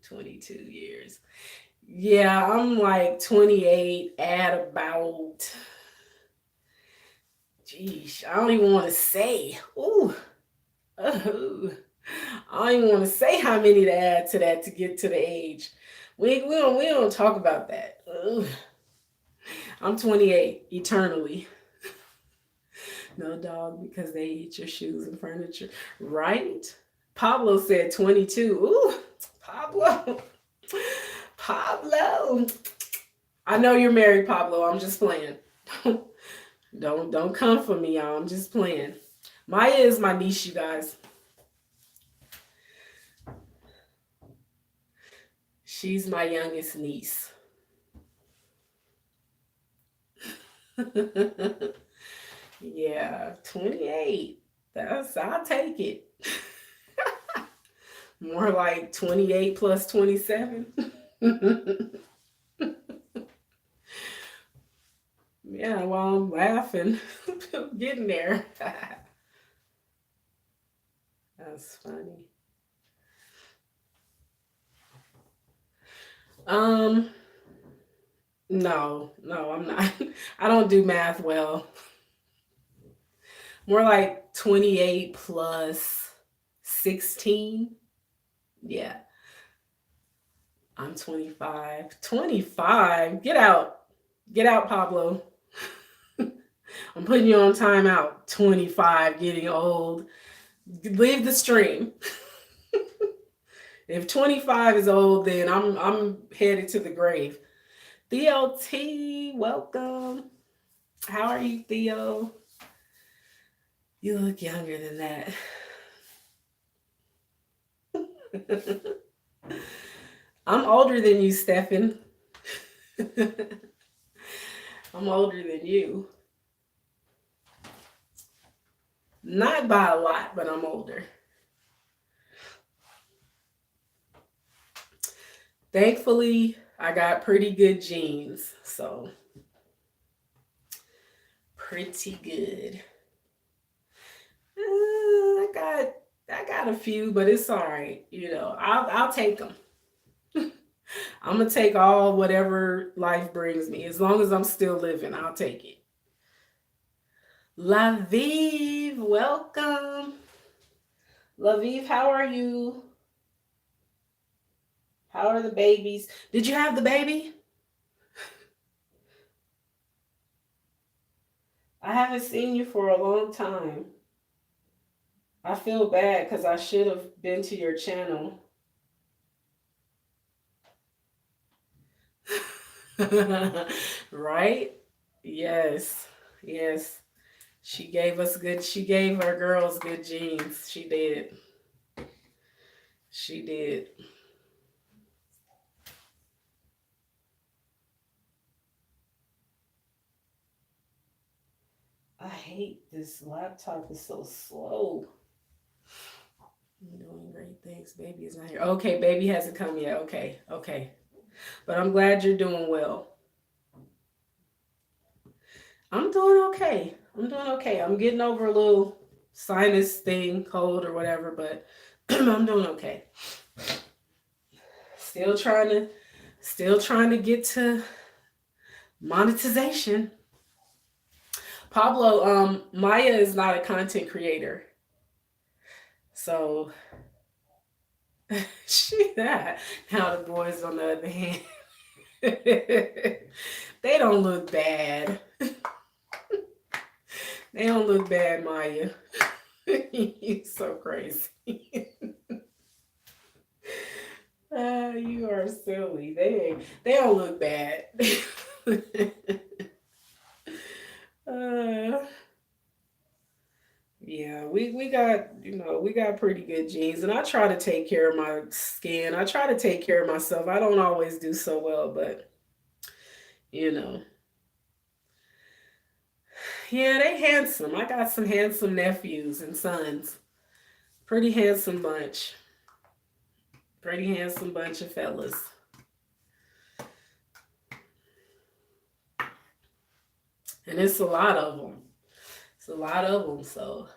22 years. Yeah, I'm like 28 at about, geez, I don't even want to say. Ooh, oh, I don't even want to say how many to add to that to get to the age. We don't talk about that. Ugh. I'm 28 eternally. No dog because they eat your shoes and furniture. Right? Pablo said 22. Ooh, Pablo. Pablo. I know you're married, Pablo. I'm just playing. Don't come for me, y'all. I'm just playing. Maya is my niece, you guys. She's my youngest niece. Yeah, 28. I'll take it. More like 28 plus 27. Yeah, well, I'm laughing. Getting there. That's funny. Um, no, I'm not. I don't do math well. More like 28 plus 16. Yeah, I'm 25. 25? Get out. Get out, Pablo. I'm putting you on timeout. 25, getting old. Leave the stream. If 25 is old, then I'm headed to the grave. Theo T, welcome. How are you, Theo? You look younger than that. I'm older than you, Stefan. I'm older than you. Not by a lot, but I'm older. Thankfully, I got pretty good genes, so pretty good. I got a few, but it's all right. I'll take them. I'm gonna take all whatever life brings me. As long as I'm still living, I'll take it. Laviv, welcome. Laviv, how are you? How are the babies? Did you have the baby? I haven't seen you for a long time. I feel bad because I should have been to your channel. Right? Yes. Yes. She gave our girls good genes. She did. She did. I hate this laptop is so slow. I'm doing great. Thanks. Baby is not here. Okay, baby hasn't come yet. Okay. Okay. But I'm glad you're doing well. I'm doing okay. I'm doing okay. I'm getting over a little sinus thing, cold or whatever, but I'm doing okay. Still trying to get to monetization. Pablo, Maya is not a content creator. So she that. Now the boys on the other hand. They don't look bad. They don't look bad, Maya. You're so crazy. You are silly. They don't look bad. uh, yeah, we got pretty good genes, and I try to take care of my skin. I try to take care of myself. I don't always do so well, but you know, yeah, they handsome. I got some handsome nephews and sons. Pretty handsome bunch. Pretty handsome bunch of fellas. And it's a lot of them. It's a lot of them. So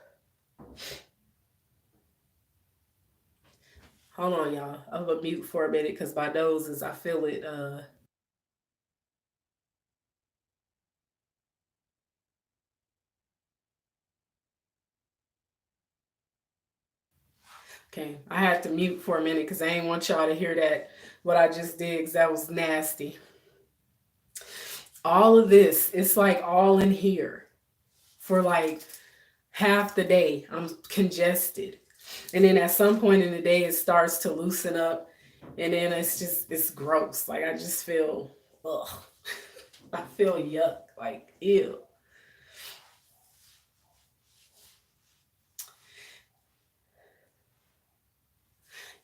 Hold on, y'all. I'm gonna mute for a minute because my nose is, I feel it. Okay, I had to mute for a minute because I ain't want y'all to hear that, what I just did, because that was nasty. All of this, it's like all in here for like half the day. I'm congested. And then at some point in the day, it starts to loosen up. And then it's gross. Like I just feel, ugh. I feel yuck. Like, ew.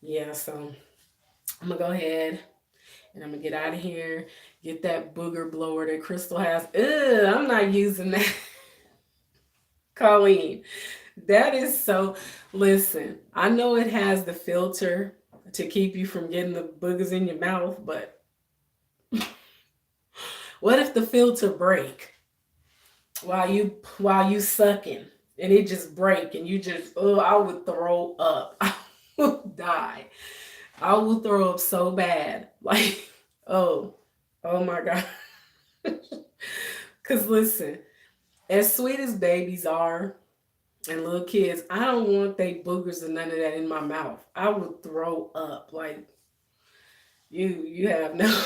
Yeah, so I'm gonna go ahead and I'm gonna get out of here. Get that booger blower that Crystal has. Ugh, I'm not using that. Colleen, that is so. Listen, I know it has the filter to keep you from getting the boogers in your mouth, but what if the filter break while you sucking and it just break and you just, oh, I would throw up. I would die. I would throw up so bad. Like, oh, oh my God. Cause listen, as sweet as babies are and little kids, I don't want they boogers and none of that in my mouth. I would throw up. Like you have no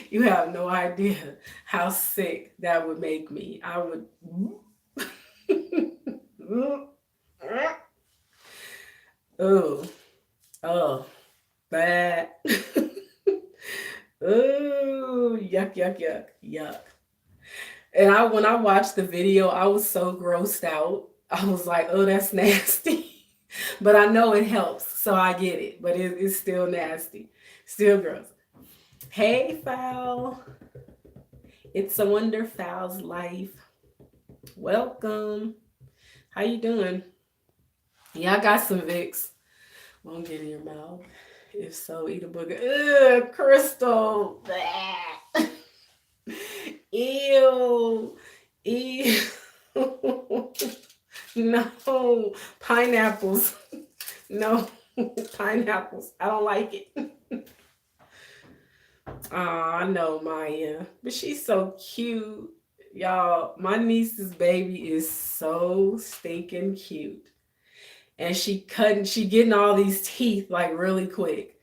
you have no idea how sick that would make me. I would oh, oh, bad. Oh, yuck, yuck, yuck, yuck. And when I watched the video, I was so grossed out. I was like, oh, that's nasty. But I know it helps, so I get it. But it's still nasty. Still gross. Hey, Fowl. It's a Wonder Fowl's life. Welcome. How you doing? Yeah, I got some Vicks. Won't get in your mouth. If so, eat a booger. Ugh, Crystal. Ew. Ew. No. Pineapples. No. Pineapples. I don't like it. I know Maya. But she's so cute. Y'all, my niece's baby is so stinking cute. And she getting all these teeth like really quick.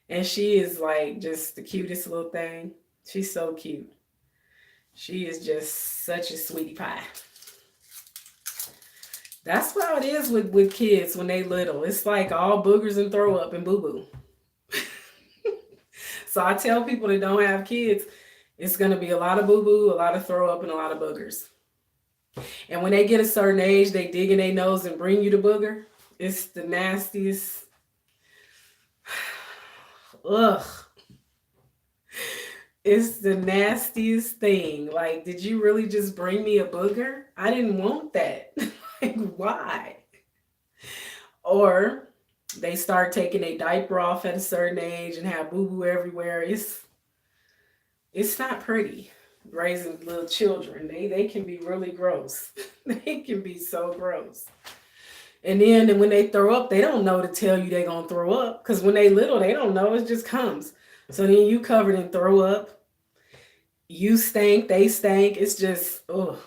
And she is like just the cutest little thing. She's so cute. She is just such a sweetie pie. That's how it is with kids when they little. It's like all boogers and throw up and boo-boo. So I tell people that don't have kids, it's going to be a lot of boo-boo, a lot of throw up, and a lot of boogers. And when they get a certain age, they dig in their nose and bring you the booger. It's the nastiest. Ugh. It's the nastiest thing. Like, did you really just bring me a booger? I didn't want that. Like, why? Or they start taking a diaper off at a certain age and have boo-boo everywhere. It's not pretty raising little children. They can be really gross. They can be so gross. And then when they throw up, they don't know to tell you they're going to throw up. Because when they little, they don't know. It just comes. So then you covered in throw up. You stank. They stank. It's just, oh,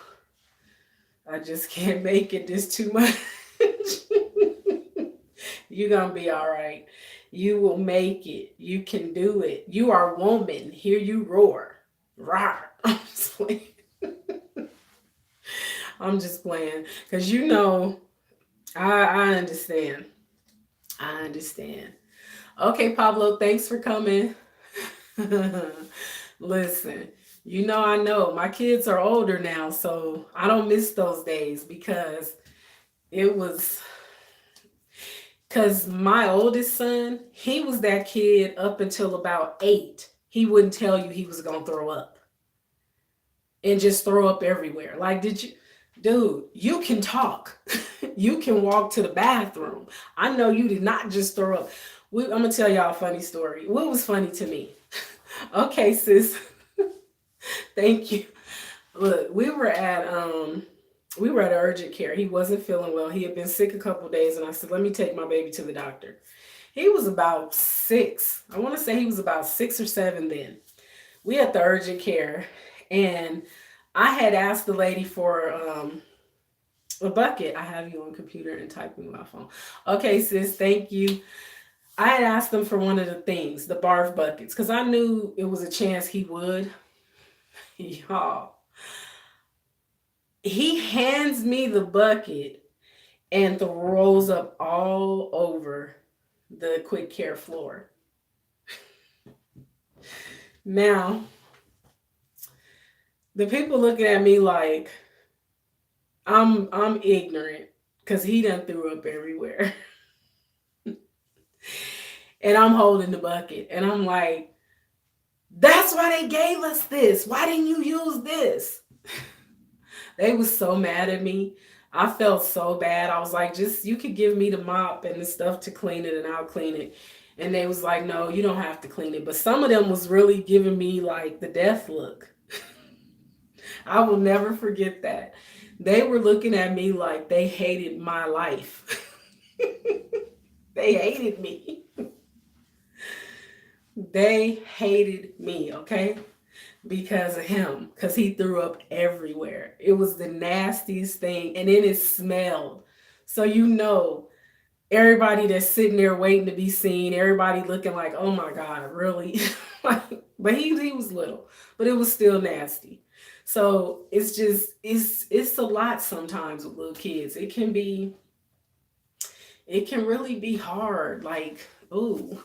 I just can't make it. This too much. You're going to be all right. You will make it. You can do it. You are woman. Hear you roar. Roar. I'm just playing. I'm just playing. Because you know, I understand. I understand. Okay, Pablo, thanks for coming. Listen, I know my kids are older now, so I don't miss those days because my oldest son, he was that kid up until about 8. He wouldn't tell you he was going to throw up and just throw up everywhere. Like, dude, you can talk. You can walk to the bathroom. I know you did not just throw up. I'm going to tell y'all a funny story. What was funny to me? Okay, sis. Thank you. Look, we were at We were at urgent care. He wasn't feeling well. He had been sick a couple days, and I said, "Let me take my baby to the doctor." He was about 6. I want to say he was about 6 or 7 then. We had the urgent care, and I had asked the lady for a bucket. I have you on computer and typing with my phone. Okay, sis, thank you. I had asked them for one of the things, the barf buckets, because I knew it was a chance he would. Y'all, he hands me the bucket and throws up all over the quick care floor. Now, the people looking at me like I'm ignorant because he done threw up everywhere. And I'm holding the bucket. And I'm like, that's why they gave us this. Why didn't you use this? They was so mad at me. I felt so bad. I was like, just you could give me the mop and the stuff to clean it and I'll clean it. And they was like, no, you don't have to clean it. But some of them was really giving me like the death look. I will never forget that. They were looking at me like they hated my life. They hated me. They hated me, okay? Because of him, because he threw up everywhere. It was the nastiest thing, and then it smelled. So you know, everybody that's sitting there waiting to be seen, everybody looking like, oh my God, really? But he was little, but it was still nasty. So it's just it's a lot sometimes with little kids. It can really be hard. Like, ooh.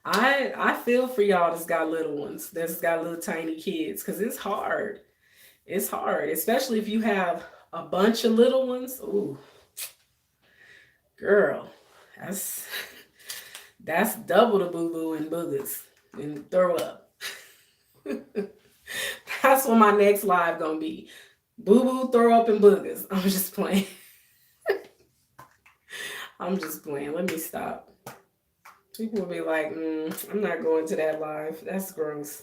I feel for y'all that's got little ones, that's got little tiny kids, because it's hard. It's hard, especially if you have a bunch of little ones. Ooh, girl, that's that's double the boo boo and boogers and throw up. That's what my next live gonna be. Boo boo, throw up, and boogers. I'm just playing. I'm just playing. Let me stop. People will be like, I'm not going to that live. That's gross.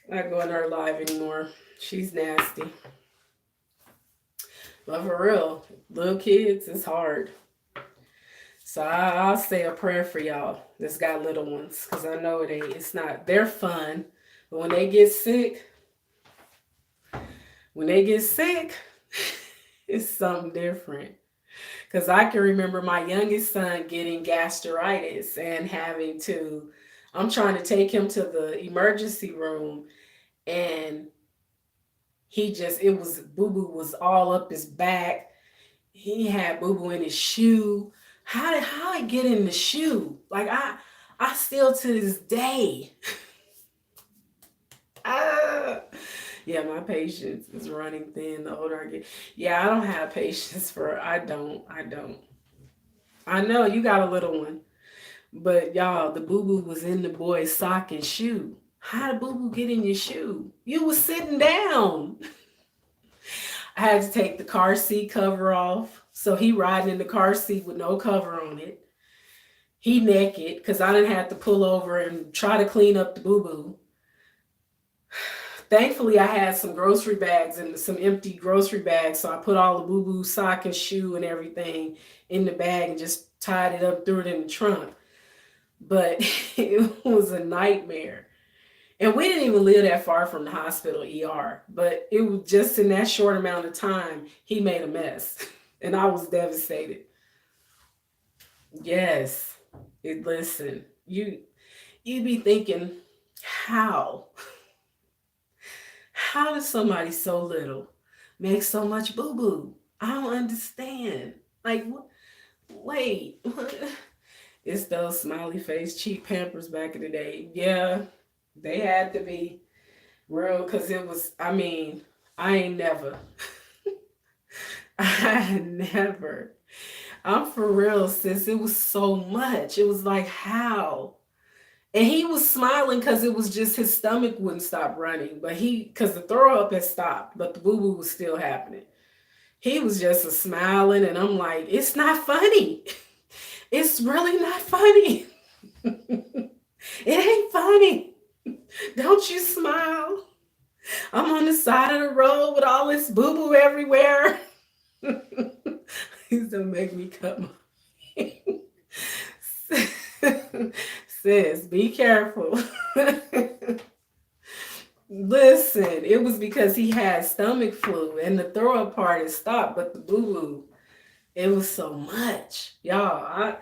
Not going to her live anymore. She's nasty. But for real, little kids, it's hard. So I'll say a prayer for y'all that's got little ones. Because I know it's not, they're fun. But when they get sick, it's something different. Because I can remember my youngest son getting gastritis and I'm trying to take him to the emergency room, and it was boo boo was all up his back. He had boo boo in his shoe. How it get in the shoe? Like I still to this day. Ah, yeah, my patience is running thin the older I get. Yeah, I don't have patience for I don't. I know you got a little one, but y'all, the boo boo was in the boy's sock and shoe. How did boo boo get in your shoe? You was sitting down. I had to take the car seat cover off. So he riding in the car seat with no cover on it. He naked because I didn't have to pull over and try to clean up the boo boo. Thankfully, I had some grocery bags and some empty grocery bags. So I put all the boo boo sock and shoe and everything in the bag and just tied it up, threw it in the trunk. But it was a nightmare. And we didn't even live that far from the hospital ER. But it was just in that short amount of time, he made a mess. And I was devastated. Yes. Listen, you be thinking, how? How does somebody so little make so much boo boo? I don't understand. Like, wait, it's those smiley face cheap Pampers back in the day. Yeah, they had to be real because I ain't never. I never. I'm for real, sis. It was so much. It was like, how? And he was smiling because it was just his stomach wouldn't stop running. But because the throw up had stopped, but the boo boo was still happening. He was just a smiling, and I'm like, it's not funny. It's really not funny. It ain't funny. Don't you smile? I'm on the side of the road with all this boo boo everywhere. Please don't make me cut my sis, be careful. Listen, it was because he had stomach flu and the throw up part is stopped, but the boo boo, it was so much. Y'all,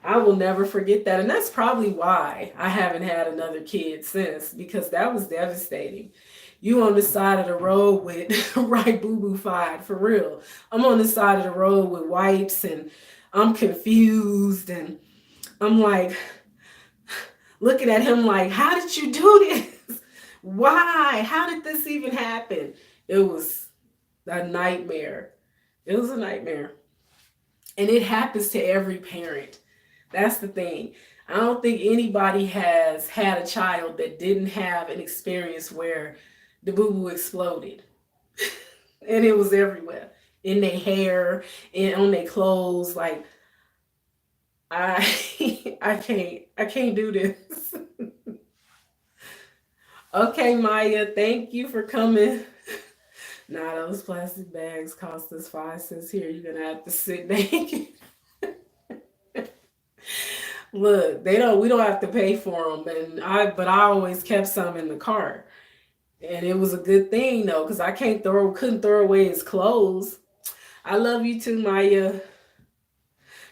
I will never forget that. And that's probably why I haven't had another kid since, because that was devastating. You on the side of the road with right boo boo fied for real. I'm on the side of the road with wipes and I'm confused and I'm like looking at him like, how did you do this? Why? How did this even happen? It was a nightmare. It was a nightmare. And it happens to every parent. That's the thing. I don't think anybody has had a child that didn't have an experience where the boo boo exploded. And it was everywhere. In their hair, and on their clothes. Like I I can't do this. Okay, Maya, thank you for coming. Nah, those plastic bags cost us 5 cents here. You're gonna have to sit naked. Look, they don't. We don't have to pay for them, but I always kept some in the car, and it was a good thing though, because I couldn't throw away his clothes. I love you too, Maya.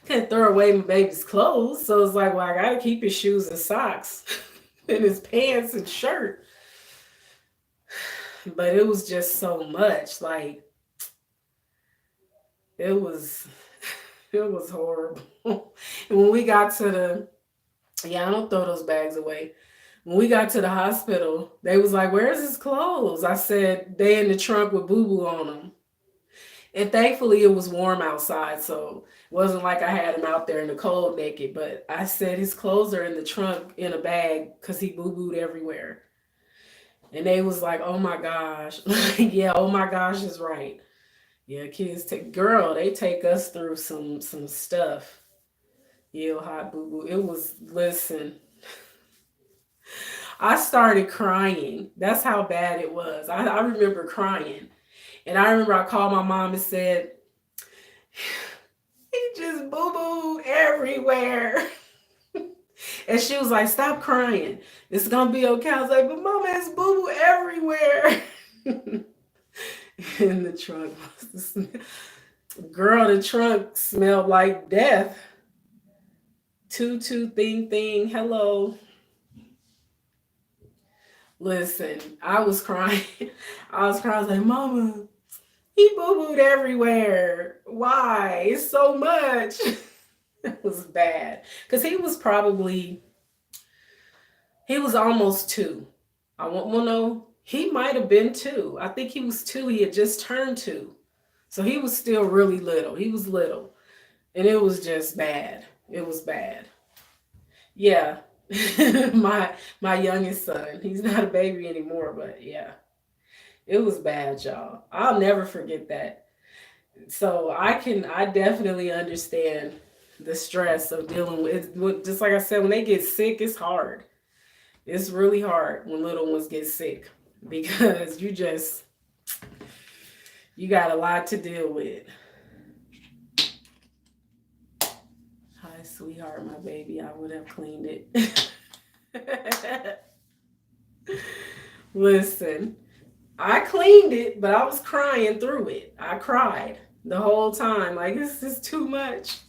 Can't throw away my baby's clothes, so it's like, well, I gotta keep his shoes and socks, and his pants and shirt. But it was just so much. Like it was, it was horrible. And when we got to the, yeah, I don't throw those bags away. When we got to the hospital, they was like, "Where's his clothes?" I said, "They in the trunk with boo boo on them." And thankfully, it was warm outside, so it wasn't like I had him out there in the cold naked. But I said his clothes are in the trunk in a bag because he boo booed everywhere. And they was like, "Oh my gosh, yeah, oh my gosh is right." Yeah, kids take girl, they take us through some stuff. Yeah, hot boo boo. It was listen. I started crying. That's how bad it was. I remember crying. And I remember I called my mom and said, he just boo boo everywhere. And she was like, "Stop crying. It's gonna be okay." I was like, "But mama, it's boo boo everywhere." In the trunk. Girl, the trunk smelled like death. Tutu thing thing. Hello. Listen, I was crying. I was crying. I was like, "Mama, he boo booed everywhere. Why? It's so much." It was bad. Because he was almost 2. I won't well, no, he might have been 2. I think he was 2. He had just turned 2. So he was still really little. He was little. And it was just bad. It was bad. Yeah. my youngest son. He's not a baby anymore, but yeah. It was bad, y'all. I'll never forget that. So I definitely understand the stress of dealing with, just like I said, when they get sick, it's hard. It's really hard when little ones get sick because you got a lot to deal with. Hi, sweetheart, my baby. I would have cleaned it. Listen, I cleaned it, but I was crying through it. I cried the whole time. Like, this is too much.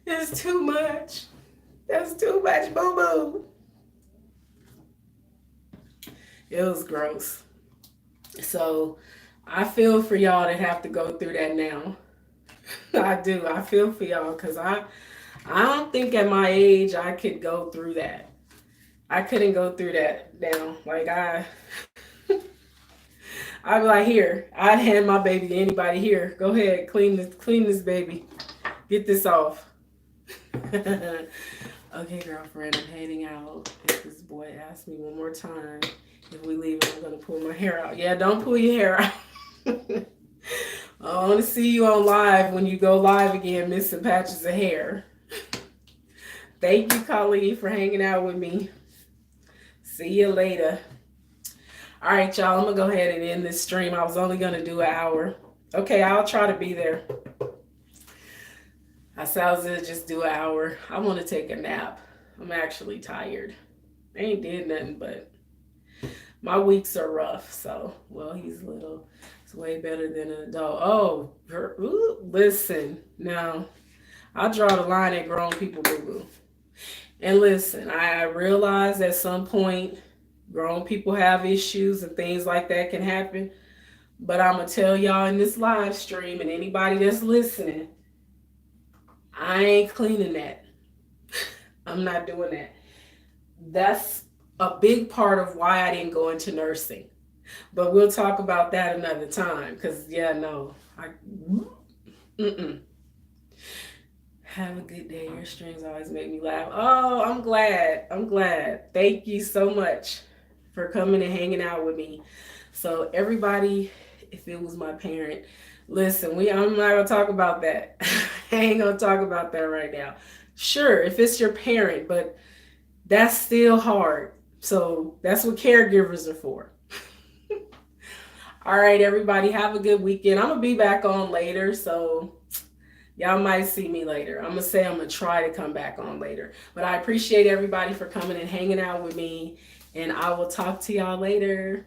It's too much. That's too much, boo boo. It was gross. So I feel for y'all that have to go through that now. I do. I feel for y'all because I don't think at my age I could go through that. I couldn't go through that now. Like I'd be like, "Here, I'd hand my baby to anybody. Here, go ahead, clean this baby. Get this off." Okay, girlfriend, I'm heading out. If this boy asks me one more time if we leave, I'm gonna pull my hair out. Yeah, don't pull your hair out. I want to see you on live when you go live again, missing patches of hair. Thank you, Kali, for hanging out with me. See you later. All right, y'all, I'm gonna go ahead and end this stream. I was only gonna do an hour. Okay, I'll try to be there. I said I was gonna just do an hour. I want to take a nap. I'm actually tired. I ain't did nothing, but my weeks are rough. So, well, he's little. It's way better than an adult. Oh, listen. Now, I draw the line at grown people, boo boo. And listen, I realize at some point grown people have issues and things like that can happen. But I'm going to tell y'all in this live stream and anybody that's listening, I ain't cleaning that. I'm not doing that. That's a big part of why I didn't go into nursing. But we'll talk about that another time. Because, yeah, no. Have a good day. Your strings always make me laugh. Oh, I'm glad. I'm glad. Thank you so much for coming and hanging out with me. So everybody, if it was my parent, listen, I'm not going to talk about that. I ain't going to talk about that right now. Sure, if it's your parent, but that's still hard. So that's what caregivers are for. All right, everybody, have a good weekend. I'm going to be back on later, so y'all might see me later. I'm going to try to come back on later. But I appreciate everybody for coming and hanging out with me, and I will talk to y'all later.